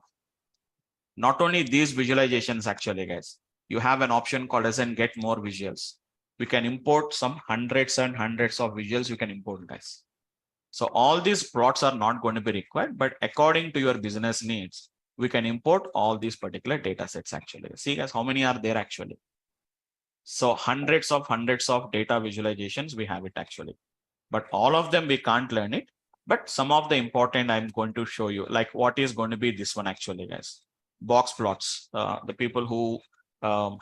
S1: Not only these visualizations actually, guys. You have an option called as and get more visuals. We can import some hundreds and hundreds of visuals you can import, guys. So all these plots are not going to be required, but according to your business needs, we can import all these particular data sets actually. See guys, how many are there actually? So hundreds of data visualizations we have it actually, but all of them we can't learn it. But some of the important I'm going to show you, like what is going to be this one actually, guys. Box plots. The people who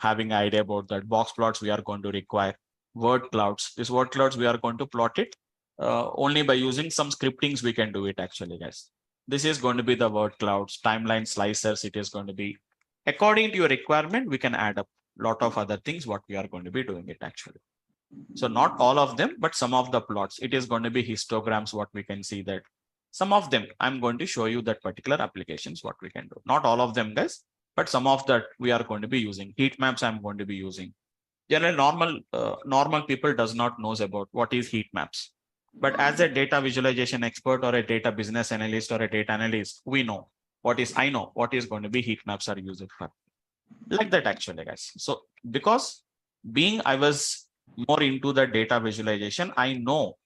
S1: having idea about that box plots, we are going to require word clouds. This word clouds we are going to plot it only by using some scriptings. We can do it actually, guys. This is going to be the word clouds, timeline slicers. It is going to be according to your requirement. We can add up a lot of other things what we are going to be doing it actually. So not all of them, but some of the plots. It is going to be histograms. What we can see that some of them I'm going to show you that particular applications what we can do. Not all of them, guys, but some of that we are going to be using. Heat maps I'm going to be using. Generally, normal people does not knows about what is heat maps. But as a data visualization expert or a data business analyst or a data analyst, we know what is, I know what is going to be heat maps are used for. Like that actually, guys. So because being I was more into the data visualization, I know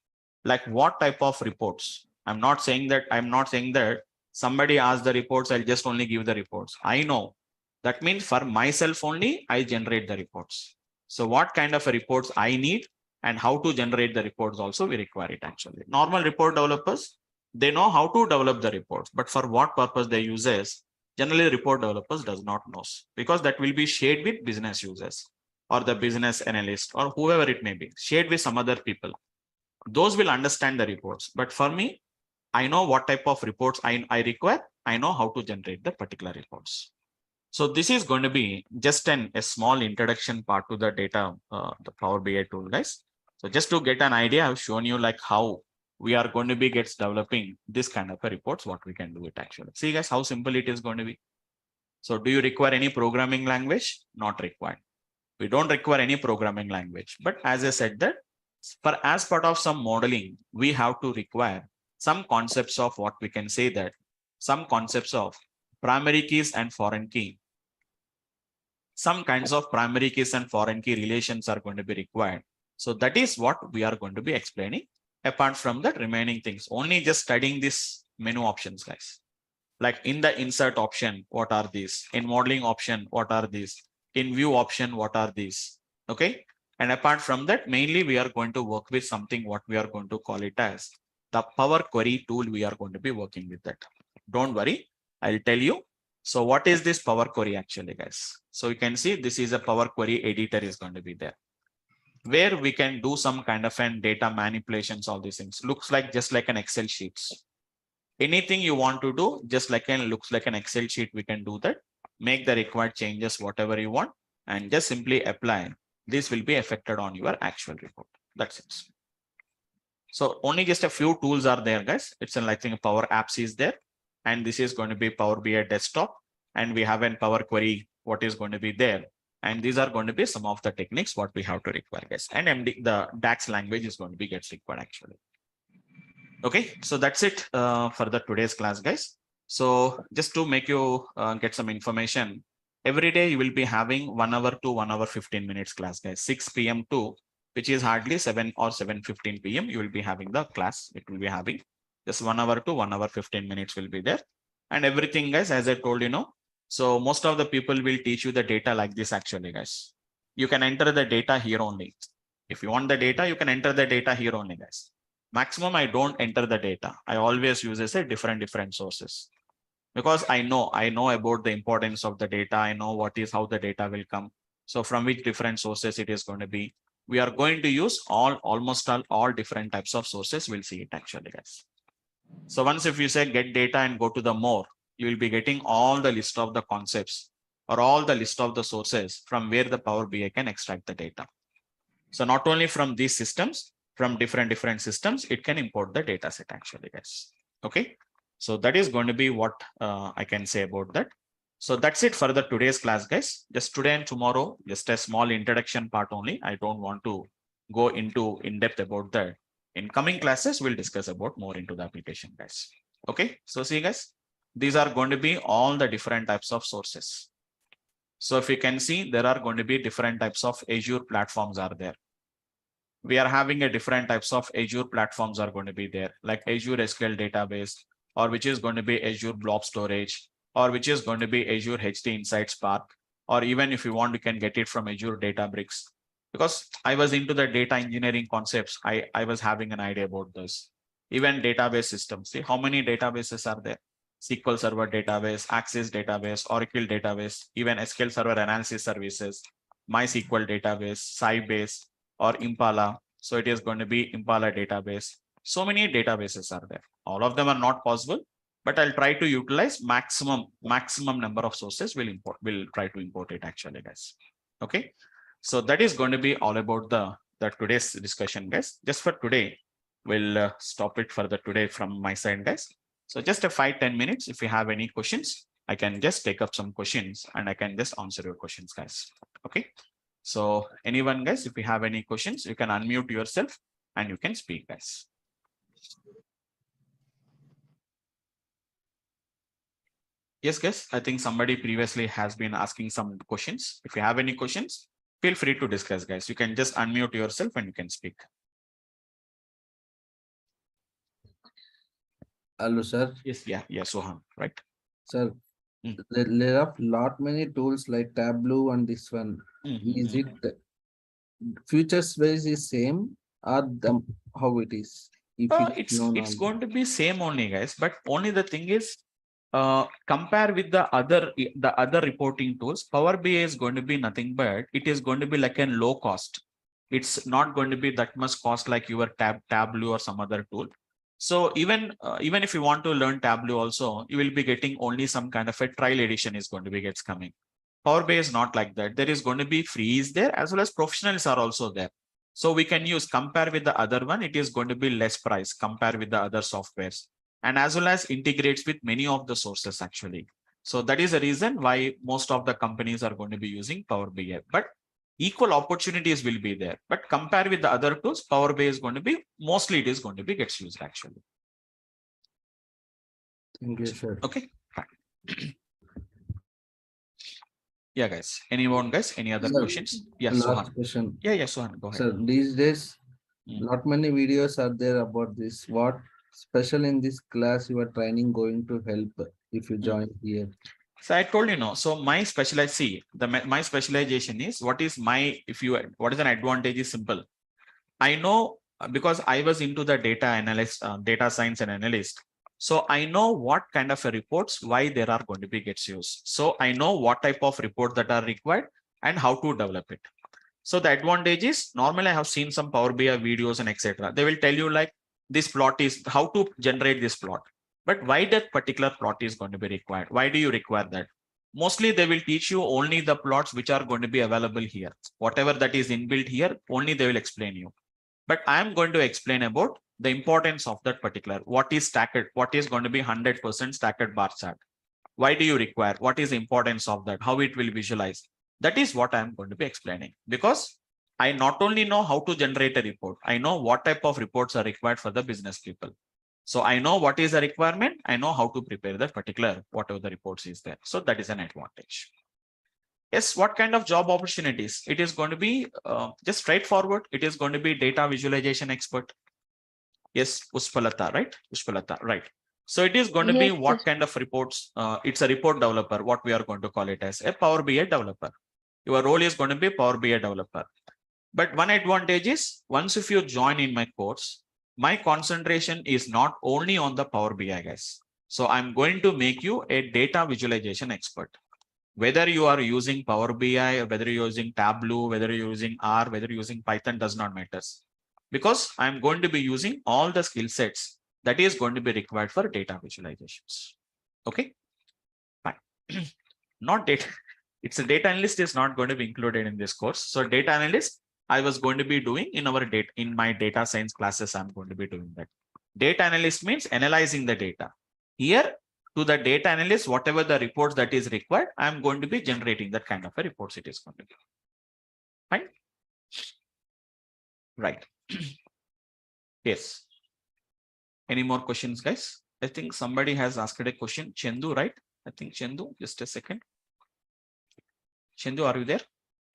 S1: like what type of reports. I'm not saying that somebody asks the reports, I'll just only give the reports. I know that means for myself only, I generate the reports. So what kind of reports I need and how to generate the reports also we require it actually. Normal report developers, they know how to develop the reports, but for what purpose they use is generally report developers does not know, because that will be shared with business users or the business analyst or whoever it may be, shared with some other people. Those will understand the reports. But for me, I know what type of reports I require. I know how to generate the particular reports. So this is going to be just a small introduction part to the data, the Power BI tool, guys. So just to get an idea, I've shown you like how we are going to be gets developing this kind of a reports, what we can do it actually. See guys, how simple it is going to be. So do you require any programming language? Not required. We don't require any programming language. But as I said that for as part of some modeling, we have to require some concepts of what we can say that some concepts of primary keys and foreign key. Some kinds of primary keys and foreign key relations are going to be required. So that is what we are going to be explaining. Apart from that, remaining things, only just studying this menu options, guys. Like in the insert option, what are these? In modeling option, what are these? In view option, what are these? Okay. And apart from that, mainly we are going to work with something what we are going to call it as the Power Query tool. We are going to be working with that. Don't worry, I'll tell you. So what is this Power Query actually, guys? So you can see this is a Power Query editor is going to be there, where we can do some kind of an data manipulations, all these things. Looks like just like an Excel sheets. Anything you want to do, just like an looks like an Excel sheet, we can do that. Make the required changes, whatever you want, and just simply apply. This will be affected on your actual report. That's it. So only just a few tools are there, guys. It's like Power Apps is there, and this is going to be Power BI desktop, and we have a Power Query what is going to be there. And these are going to be some of the techniques what we have to require, guys. And the DAX language is going to be gets required actually. Okay, so that's it for the today's class, guys. So just to make you get some information, every day you will be having 1 hour to 1 hour 15 minutes class, guys. 6 p.m. to which is hardly 7 or 7:15 p.m. You will be having the class. It will be having just 1 hour to 1 hour 15 minutes will be there, and everything, guys. As I told you, so most of the people will teach you the data like this actually, guys. You can enter the data here only. If you want the data, you can enter the data here only, guys. Maximum, I don't enter the data. I always use a different sources, because I know about the importance of the data. I know how the data will come. So from which different sources it is going to be. We are going to use almost all different types of sources. We'll see it actually, guys. So once if you say get data and go to the more, you will be getting all the list of the concepts or all the list of the sources from where the Power BI can extract the data. So not only from these systems, from different systems, it can import the data set actually, guys. Okay. So that is going to be what I can say about that. So that's it for the today's class, guys. Just today and tomorrow, just a small introduction part only. I don't want to go into in depth about that. In coming classes, we'll discuss about more into the application, guys. Okay. So see, guys, these are going to be all the different types of sources. So if you can see, there are going to be different types of Azure platforms are there. We are having a different types of Azure platforms are going to be there, like Azure SQL database, or which is going to be Azure Blob Storage, or which is going to be Azure HD Insight Spark, or even if you want, you can get it from Azure Databricks. Because I was into the data engineering concepts, I was having an idea about this. Even database systems, see how many databases are there? SQL Server database, Access database, Oracle database, even SQL Server analysis services, MySQL database, Sybase, or Impala. So it is going to be Impala database. So many databases are there. All of them are not possible, but I'll try to utilize maximum number of sources. We'll try to import it actually, guys. Okay. So that is going to be all about the today's discussion, guys. Just for today, we'll stop it for the today from my side, guys. So just a 5-10 minutes. If you have any questions, I can just take up some questions and I can just answer your questions, guys. Okay. So anyone, guys, if you have any questions, you can unmute yourself and you can speak, guys. Yes, guys, I think somebody previously has been asking some questions. If you have any questions, feel free to discuss, guys. You can just unmute yourself and you can speak.
S2: Hello, sir.
S1: Yes, yeah, Sohan, right?
S2: Sir, there are lot many tools like Tableau and this one. Is it futures base is same or the how it is? If
S1: It's going to be same only, guys, but only the thing is, compare with the other reporting tools, Power BI is going to be nothing but it is going to be like a low cost. It's not going to be that much cost like your Tableau or some other tool. So even if you want to learn Tableau also, you will be getting only some kind of a trial edition is going to be gets coming. Power BI is not like that. There is going to be free is there as well as professionals are also there. So we can use compare with the other one. It is going to be less price compare with the other softwares, and as well as integrates with many of the sources actually. So that is the reason why most of the companies are going to be using Power BI. But equal opportunities will be there. But compare with the other tools, Power BI is going to be mostly it is going to be gets used actually.
S2: Thank you, sir.
S1: Okay. Yeah, guys. Anyone, guys? Any other
S2: Sir,
S1: questions? Yes,
S2: last
S1: Sohan.
S2: question.
S1: Yeah, Sohan, go ahead.
S2: Sir, these days,
S1: Mm.
S2: not many videos are there about this. What special in this class you are training going to help if you join here?
S1: So I told you no. So my specialization, my specialization is what is my what is an advantage is simple. I know because I was into the data analyst, data science and analyst. So I know what kind of a reports, why there are going to be gets used. So I know what type of report that are required and how to develop it. So the advantage is normally I have seen some Power BI videos and etc. They will tell you like this plot is how to generate this plot. But why that particular plot is going to be required? Why do you require that? Mostly they will teach you only the plots which are going to be available here. Whatever that is inbuilt here, only they will explain you. But I am going to explain about the importance of that particular, what is stacked, what is going to be 100% stacked bar chart. Why do you require? What is the importance of that? How it will visualize? That is what I am going to be explaining, because I not only know how to generate a report, I know what type of reports are required for the business people. So I know what is the requirement. I know how to prepare that particular, whatever the reports is there. So that is an advantage. Yes, what kind of job opportunities? It is going to be just straightforward. It is going to be data visualization expert. Yes, Pushpalata, right? Pushpalata, right. So it is going to be
S3: Yes,
S1: what kind of reports? It's a report developer, what we are going to call it as a Power BI developer. Your role is going to be Power BI developer. But one advantage is once if you join in my course, my concentration is not only on the Power BI guys. So I'm going to make you a data visualization expert. Whether you are using Power BI or whether you're using Tableau, whether you're using R, whether you're using Python does not matter. Because I'm going to be using all the skill sets that is going to be required for data visualizations. Okay, fine. Not data. It's a data analyst is not going to be included in this course. So data analyst, I was going to be doing in our data in my data science classes. I'm going to be doing that. Data analyst means analyzing the data. Here to the data analyst, whatever the reports that is required, I'm going to be generating that kind of a reports it is going to be. Fine. Right. Yes. Any more questions, guys? I think somebody has asked a question. Chendu, right? I think Chendu, just a second. Chendu, are you there?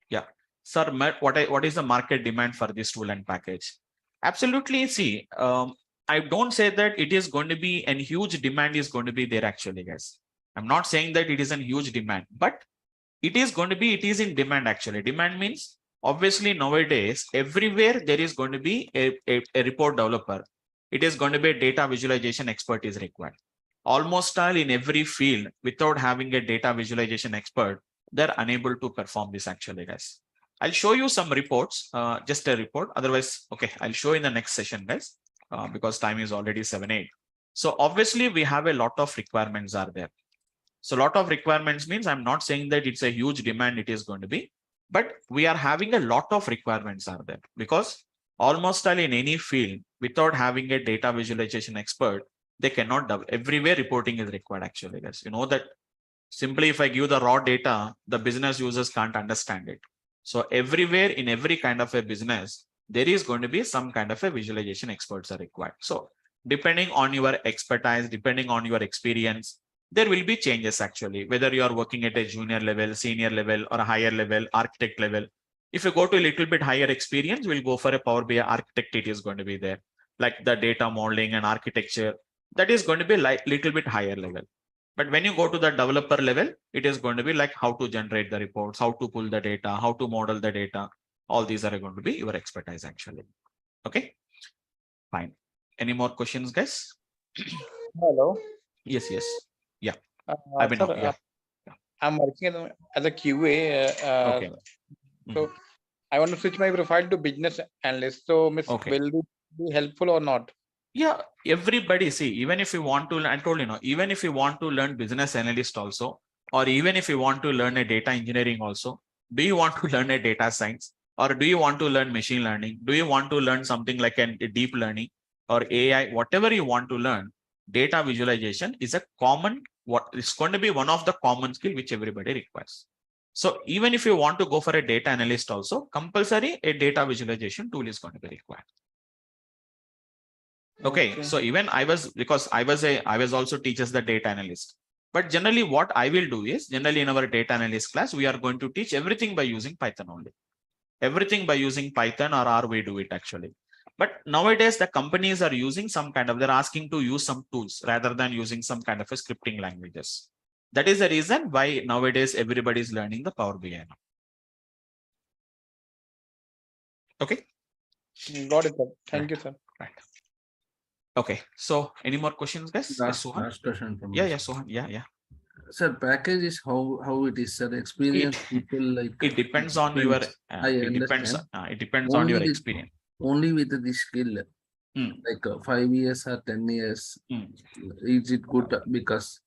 S1: Yeah. Sir, what is the market demand for this tool and package? Absolutely. See, I don't say that it is going to be a huge demand is going to be there actually, guys. I'm not saying that it is a huge demand, but it is going to be, it is in demand actually. Demand means obviously nowadays, everywhere there is going to be a report developer. It is going to be a data visualization expert is required. Almost all in every field, without having a data visualization expert, they're unable to perform this actually, guys. I'll show you some reports, just a report. Otherwise, okay, I'll show in the next session, guys, because time is already 7:08. So obviously we have a lot of requirements are there. So a lot of requirements means I'm not saying that it's a huge demand it is going to be, but we are having a lot of requirements are there, because almost all in any field, without having a data visualization expert, they cannot double. Everywhere reporting is required actually, guys. You know that simply if I give the raw data, the business users can't understand it. So everywhere in every kind of a business, there is going to be some kind of a visualization experts are required. So depending on your expertise, depending on your experience, there will be changes actually, whether you are working at a junior level, senior level, or a higher level, architect level. If you go to a little bit higher experience, we'll go for a Power BI architect. It is going to be there, like the data modeling and architecture. That is going to be like little bit higher level. But when you go to the developer level, it is going to be like how to generate the reports, how to pull the data, how to model the data. All these are going to be your expertise actually. Okay, fine. Any more questions, guys?
S4: Hello.
S1: Yes, yes. Yeah. I've been,
S4: Sir,
S1: yeah.
S4: I'm working as a QA.
S1: Okay.
S4: So I want to switch my profile to business analyst. So, Miss,
S1: Okay.
S4: will it be helpful or not?
S1: Yeah, everybody see, even if you want to, I told you know, even if you want to learn business analyst also, or even if you want to learn a data engineering also, do you want to learn a data science? or do you want to learn machine learning? Do you want to learn something like a deep learning or AI, whatever you want to learn, data visualization is a common, what is going to be one of the common skill which everybody requires. So even if you want to go for a data analyst also, compulsory a data visualization tool is going to be required. Okay. So even I was, because I was also teaches the data analyst. But generally what I will do is, generally in our data analyst class, we are going to teach everything by using Python only. Everything by using Python or R we do it actually. But nowadays the companies are using some kind of, they're asking to use some tools rather than using some kind of a scripting languages. That is the reason why nowadays everybody is learning the Power BI. Okay.
S4: Got it, sir. Thank you, sir.
S1: Right. Okay. So any more questions, guys? Yes, Sohan?
S2: Last question from
S1: Yeah,
S2: me,
S1: yeah,
S2: sir.
S1: Sohan. Yeah.
S2: Sir, package is how it is, sir. Experience people like
S1: It depends on your
S2: I understand.
S1: it depends on
S2: Only
S1: your
S2: with
S1: experience.
S2: only with the skill, like 5 years or 10 years. Is it good?
S1: Because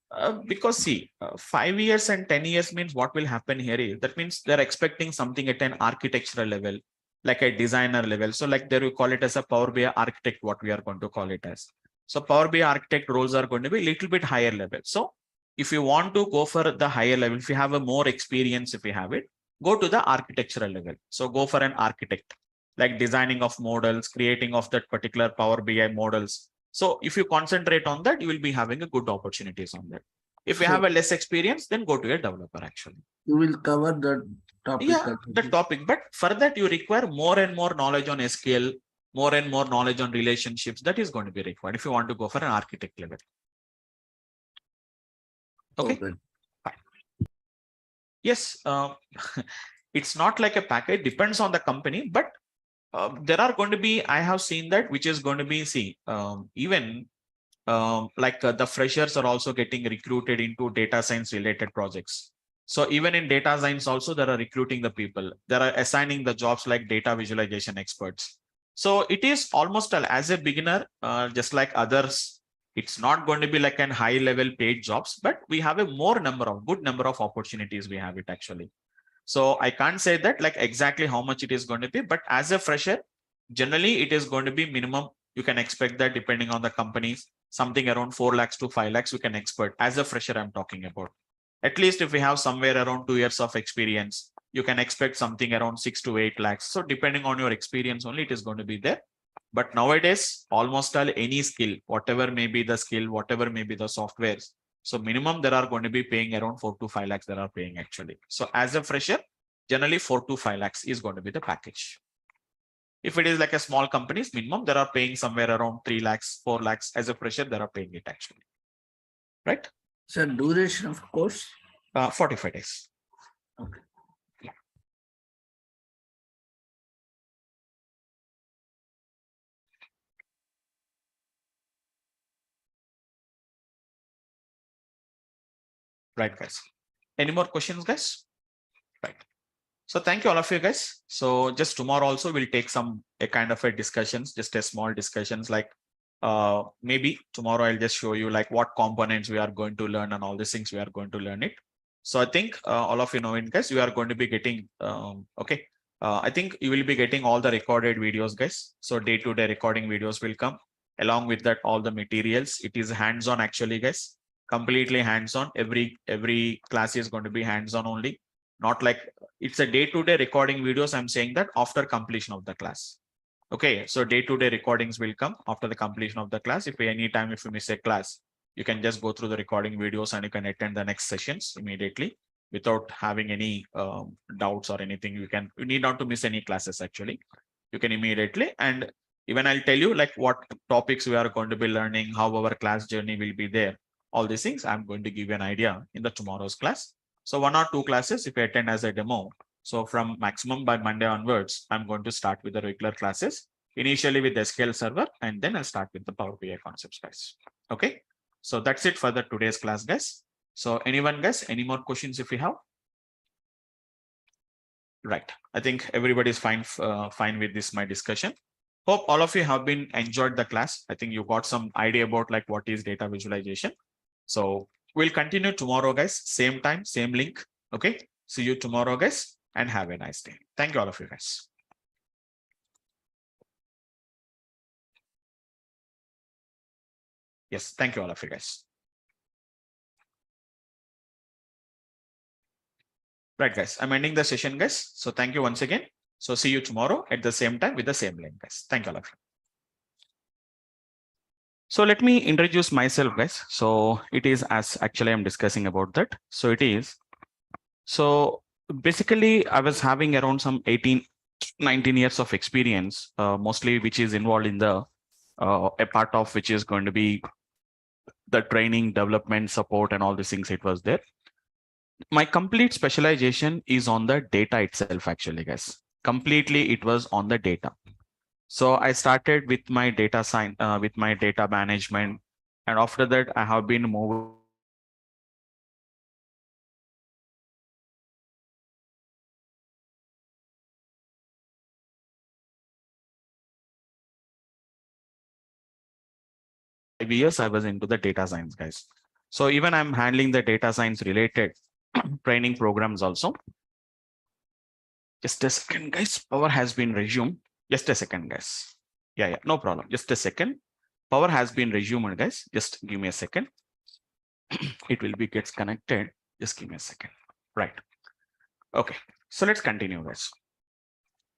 S1: see, 5 years and 10 years means what will happen here is, that means they're expecting something at an architectural level, like a designer level. So like there we call it as a Power BI architect, what we are going to call it as. So Power BI architect roles are going to be a little bit higher level. So if you want to go for the higher level, if you have a more experience, if you have it, go to the architectural level. So go for an architect, like designing of models, creating of that particular Power BI models. So if you concentrate on that, you will be having a good opportunities on that. If you have a less experience, then go to a developer actually.
S2: You will cover the topic.
S1: Yeah, the topic. But for that, you require more and more knowledge on SQL, more and more knowledge on relationships. That is going to be required if you want to go for an architect level. Okay. Yes, it's not like a package, depends on the company, but there are going to be, I have seen that, which is going to be, see, even the freshers are also getting recruited into data science related projects. So even in data science also, there are recruiting the people, there are assigning the jobs like data visualization experts. So it is almost as a beginner, just like others, it's not going to be like an high level paid jobs, but we have a good number of opportunities we have it actually. So I can't say that like exactly how much it is going to be, but as a fresher, generally it is going to be minimum. You can expect that depending on the companies, something around 4 lakhs to 5 lakhs, you can expect as a fresher. I'm talking about, at least if we have somewhere around 2 years of experience, you can expect something around 6 to 8 lakhs. So depending on your experience only, it is going to be there. But nowadays, almost all any skill, whatever may be the skill, whatever may be the softwares. So minimum, there are going to be paying around 4 to 5 lakhs they are paying actually. So as a fresher, generally 4 to 5 lakhs is going to be the package. If it is like a small companies, minimum, they are paying somewhere around 3 lakhs, 4 lakhs. As a fresher, they are paying it actually. Right?
S2: So duration of course?
S1: 45 days.
S2: Okay.
S1: Right, guys. Any more questions, guys? Right. So thank you all of you guys. So just tomorrow also we'll take a kind of a discussions, just a small discussions, like maybe tomorrow I'll just show you like what components we are going to learn and all these things we are going to learn it. So I think all of you know it, guys, you are going to be getting okay. I think you will be getting all the recorded videos, guys. So day-to-day recording videos will come along with that, all the materials. It is hands-on actually, guys. Completely hands-on. Every class is going to be hands-on only. Not like it's a day-to-day recording videos. I'm saying that after completion of the class. Okay, so day-to-day recordings will come after the completion of the class. If anytime if you miss a class, you can just go through the recording videos and you can attend the next sessions immediately without having any doubts or anything. You need not to miss any classes actually. You can immediately, and even I'll tell you like what topics we are going to be learning, how our class journey will be there. All these things I'm going to give you an idea in the tomorrow's class. So 1 or 2 classes if you attend as a demo. So from maximum by Monday onwards, I'm going to start with the regular classes, initially with SQL Server, and then I'll start with the Power BI concepts, guys. Okay. So that's it for the today's class, guys. So anyone, guys, any more questions if you have? Right. I think everybody's fine with this, my discussion. Hope all of you have been enjoyed the class. I think you got some idea about like what is data visualization. So we'll continue tomorrow, guys. Same time, same link. Okay. See you tomorrow, guys, and have a nice day. Thank you all of you guys. Yes, thank you all of you guys. Right, guys. I'm ending the session, guys. So thank you once again. So see you tomorrow at the same time with the same link, guys. Thank you all of you. So let me introduce myself, guys. So it is as actually I'm discussing about that. So it is. So basically, I was having around some 18, 19 years of experience, mostly which is involved in the a part of which is going to be the training, development, support, and all these things. It was there. My complete specialization is on the data itself, actually, guys. Completely, it was on the data. So I started with my data science, with my data management, and after that, I have been moved years. I was into the data science, guys. So even I'm handling the data science related training programs also. Just a second, guys. Power has been resumed. Just a second, guys. Yeah, no problem. Just a second. Power has been resumed, guys. Just give me a second. It will be gets connected. Just give me a second. Right. Okay. So let's continue, guys.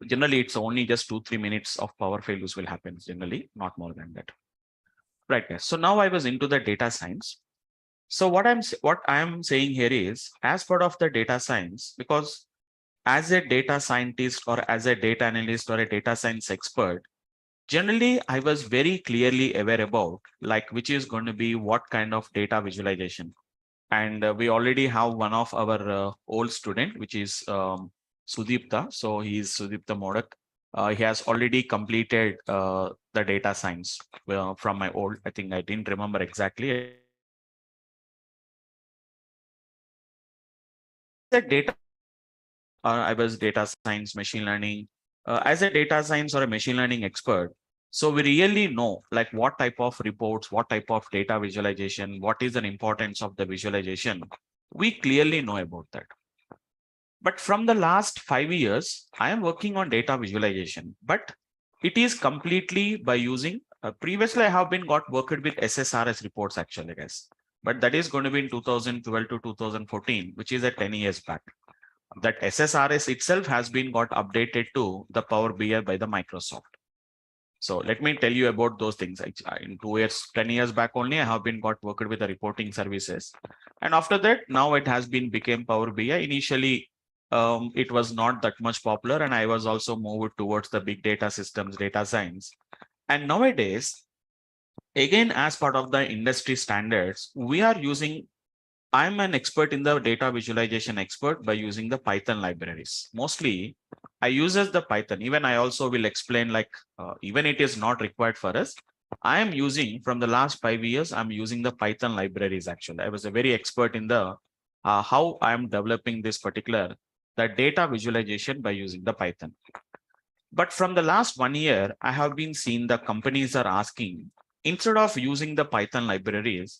S1: Generally, it's only just 2-3 minutes of power failures will happen. Generally, not more than that. Right, guys. So now I was into the data science. So what I am saying here is, as part of the data science, because as a data scientist or as a data analyst or a data science expert, generally I was very clearly aware about like which is going to be what kind of data visualization. And we already have one of our old student, which is Sudipta. So he is Sudipta Modak. He has already completed the data science from my old. I think I didn't remember exactly. The data I was data science, machine learning. As a data science or a machine learning expert, so we really know like what type of reports, what type of data visualization, what is the importance of the visualization. We clearly know about that. But from the last 5 years, I am working on data visualization, but it is completely by using, previously I have been got worked with SSRS reports actually, guys. But that is going to be in 2012 to 2014, which is a 10 years back. That SSRS itself has been got updated to the Power BI by the Microsoft. So let me tell you about those things. In 2 years, 10 years back only, I have been got worked with the reporting services. And after that, now it has been became Power BI. Initially, it was not that much popular. And I was also moved towards the big data systems, data science. And nowadays, again, as part of the industry standards, we are using I'm an expert in the data visualization expert by using the Python libraries. Mostly, I uses the Python. Even I also will explain like, even it is not required for us. I am using from the last 5 years, I'm using the Python libraries actually. I was a very expert in the how I am developing this particular the data visualization by using the Python. But from the last 1 year, I have been seeing the companies are asking, instead of using the Python libraries,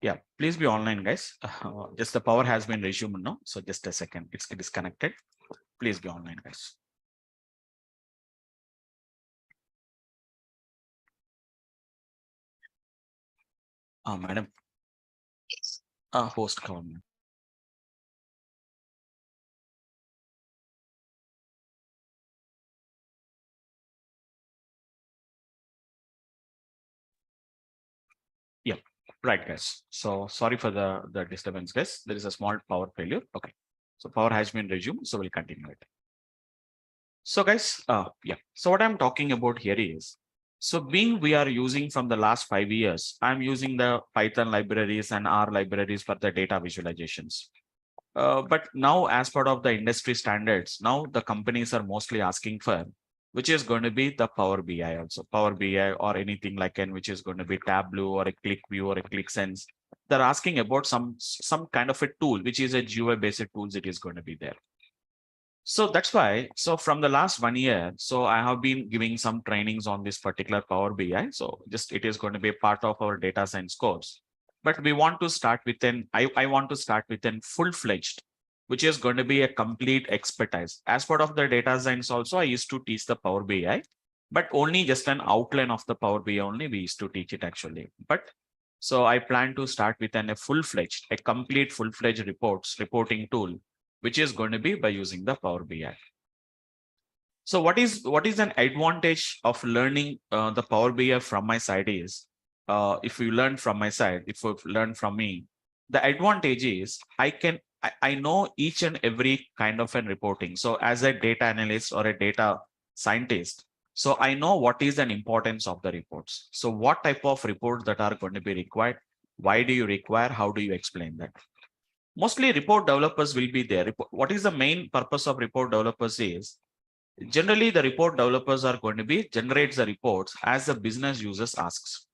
S1: Yeah, please be online, guys. Just the power has been resumed now. So just a second, it's disconnected. Please be online, guys. Madam, host government. Yeah, right, guys. So sorry for the disturbance, guys. There is a small power failure. Okay, so power has been resumed. So we'll continue it. So guys, yeah. So what I'm talking about here is, so being we are using from the last 5 years, I'm using the Python libraries and R libraries for the data visualizations. But now, as part of the industry standards, now the companies are mostly asking for, which is going to be the Power BI also, Power BI or anything like an, which is going to be Tableau or a ClickView or a ClickSense. They're asking about some kind of a tool, which is a GUI based tools. It is going to be there. So that's why. So from the last 1 year, so I have been giving some trainings on this particular Power BI. So just it is going to be a part of our data science course. But we want to start with I want to start with an full-fledged, which is going to be a complete expertise. As part of the data science also, I used to teach the Power BI, but only just an outline of the Power BI only we used to teach it actually. But so I plan to start with a full-fledged, a complete full-fledged reporting tool, which is going to be by using the Power BI. So what is an advantage of learning the Power BI from my side is, if you learn from my side, if you learn from me, the advantage is I know each and every kind of an reporting. So as a data analyst or a data scientist, so I know what is an importance of the reports. So what type of reports that are going to be required? Why do you require? How do you explain that? Mostly report developers will be there. What is the main purpose of report developers is, generally the report developers are going to be generates the reports as the business users asks.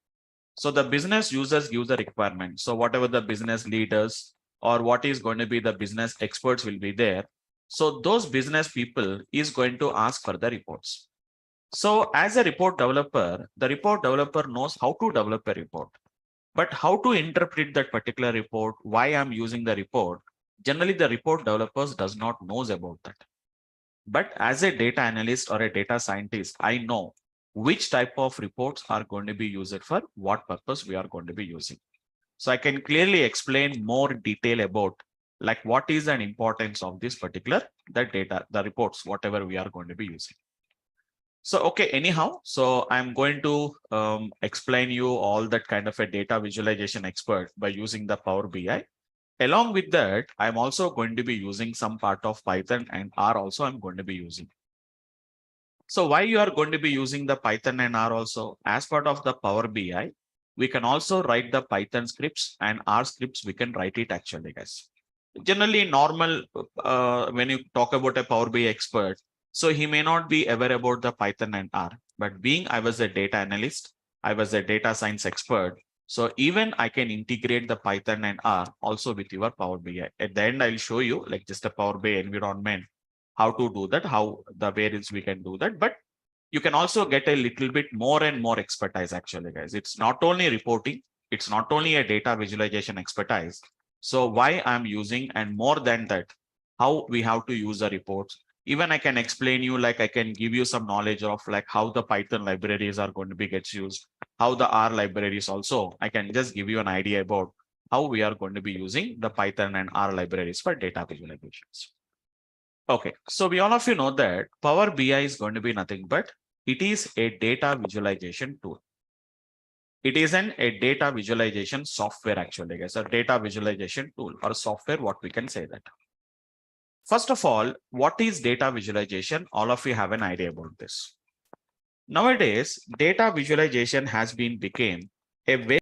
S1: So the business users give the requirement. So whatever the business leaders or what is going to be the business experts will be there. So those business people is going to ask for the reports. So as a report developer, the report developer knows how to develop a report. But how to interpret that particular report, why I'm using the report, generally the report developers does not knows about that. But as a data analyst or a data scientist, I know which type of reports are going to be used for what purpose we are going to be using. So I can clearly explain more detail about like what is an importance of this particular the data, the reports, whatever we are going to be using. So, okay, anyhow, so I'm going to explain you all that kind of a data visualization expert by using the Power BI. Along with that, I'm also going to be using some part of Python and R also I'm going to be using. So why you are going to be using the Python and R also? As part of the Power BI, we can also write the Python scripts and R scripts, we can write it actually, guys. Generally, normal, when you talk about a Power BI expert, so he may not be aware about the Python and R, but being I was a data analyst, I was a data science expert. So even I can integrate the Python and R also with your Power BI. At the end, I'll show you like just a Power BI environment, how to do that, how the variants we can do that. But you can also get a little bit more and more expertise actually, guys. It's not only reporting, it's not only a data visualization expertise. So why I'm using, and more than that, how we have to use the reports. Even I can explain you, like I can give you some knowledge of like how the Python libraries are going to be gets used, how the R libraries also. I can just give you an idea about how we are going to be using the Python and R libraries for data visualizations. Okay, so we all of you know that Power BI is going to be nothing but it is a data visualization tool. It is a data visualization software actually, guys, a data visualization tool or software, what we can say that. First of all, what is data visualization? All of you have an idea about this. Nowadays, data visualization has been became a very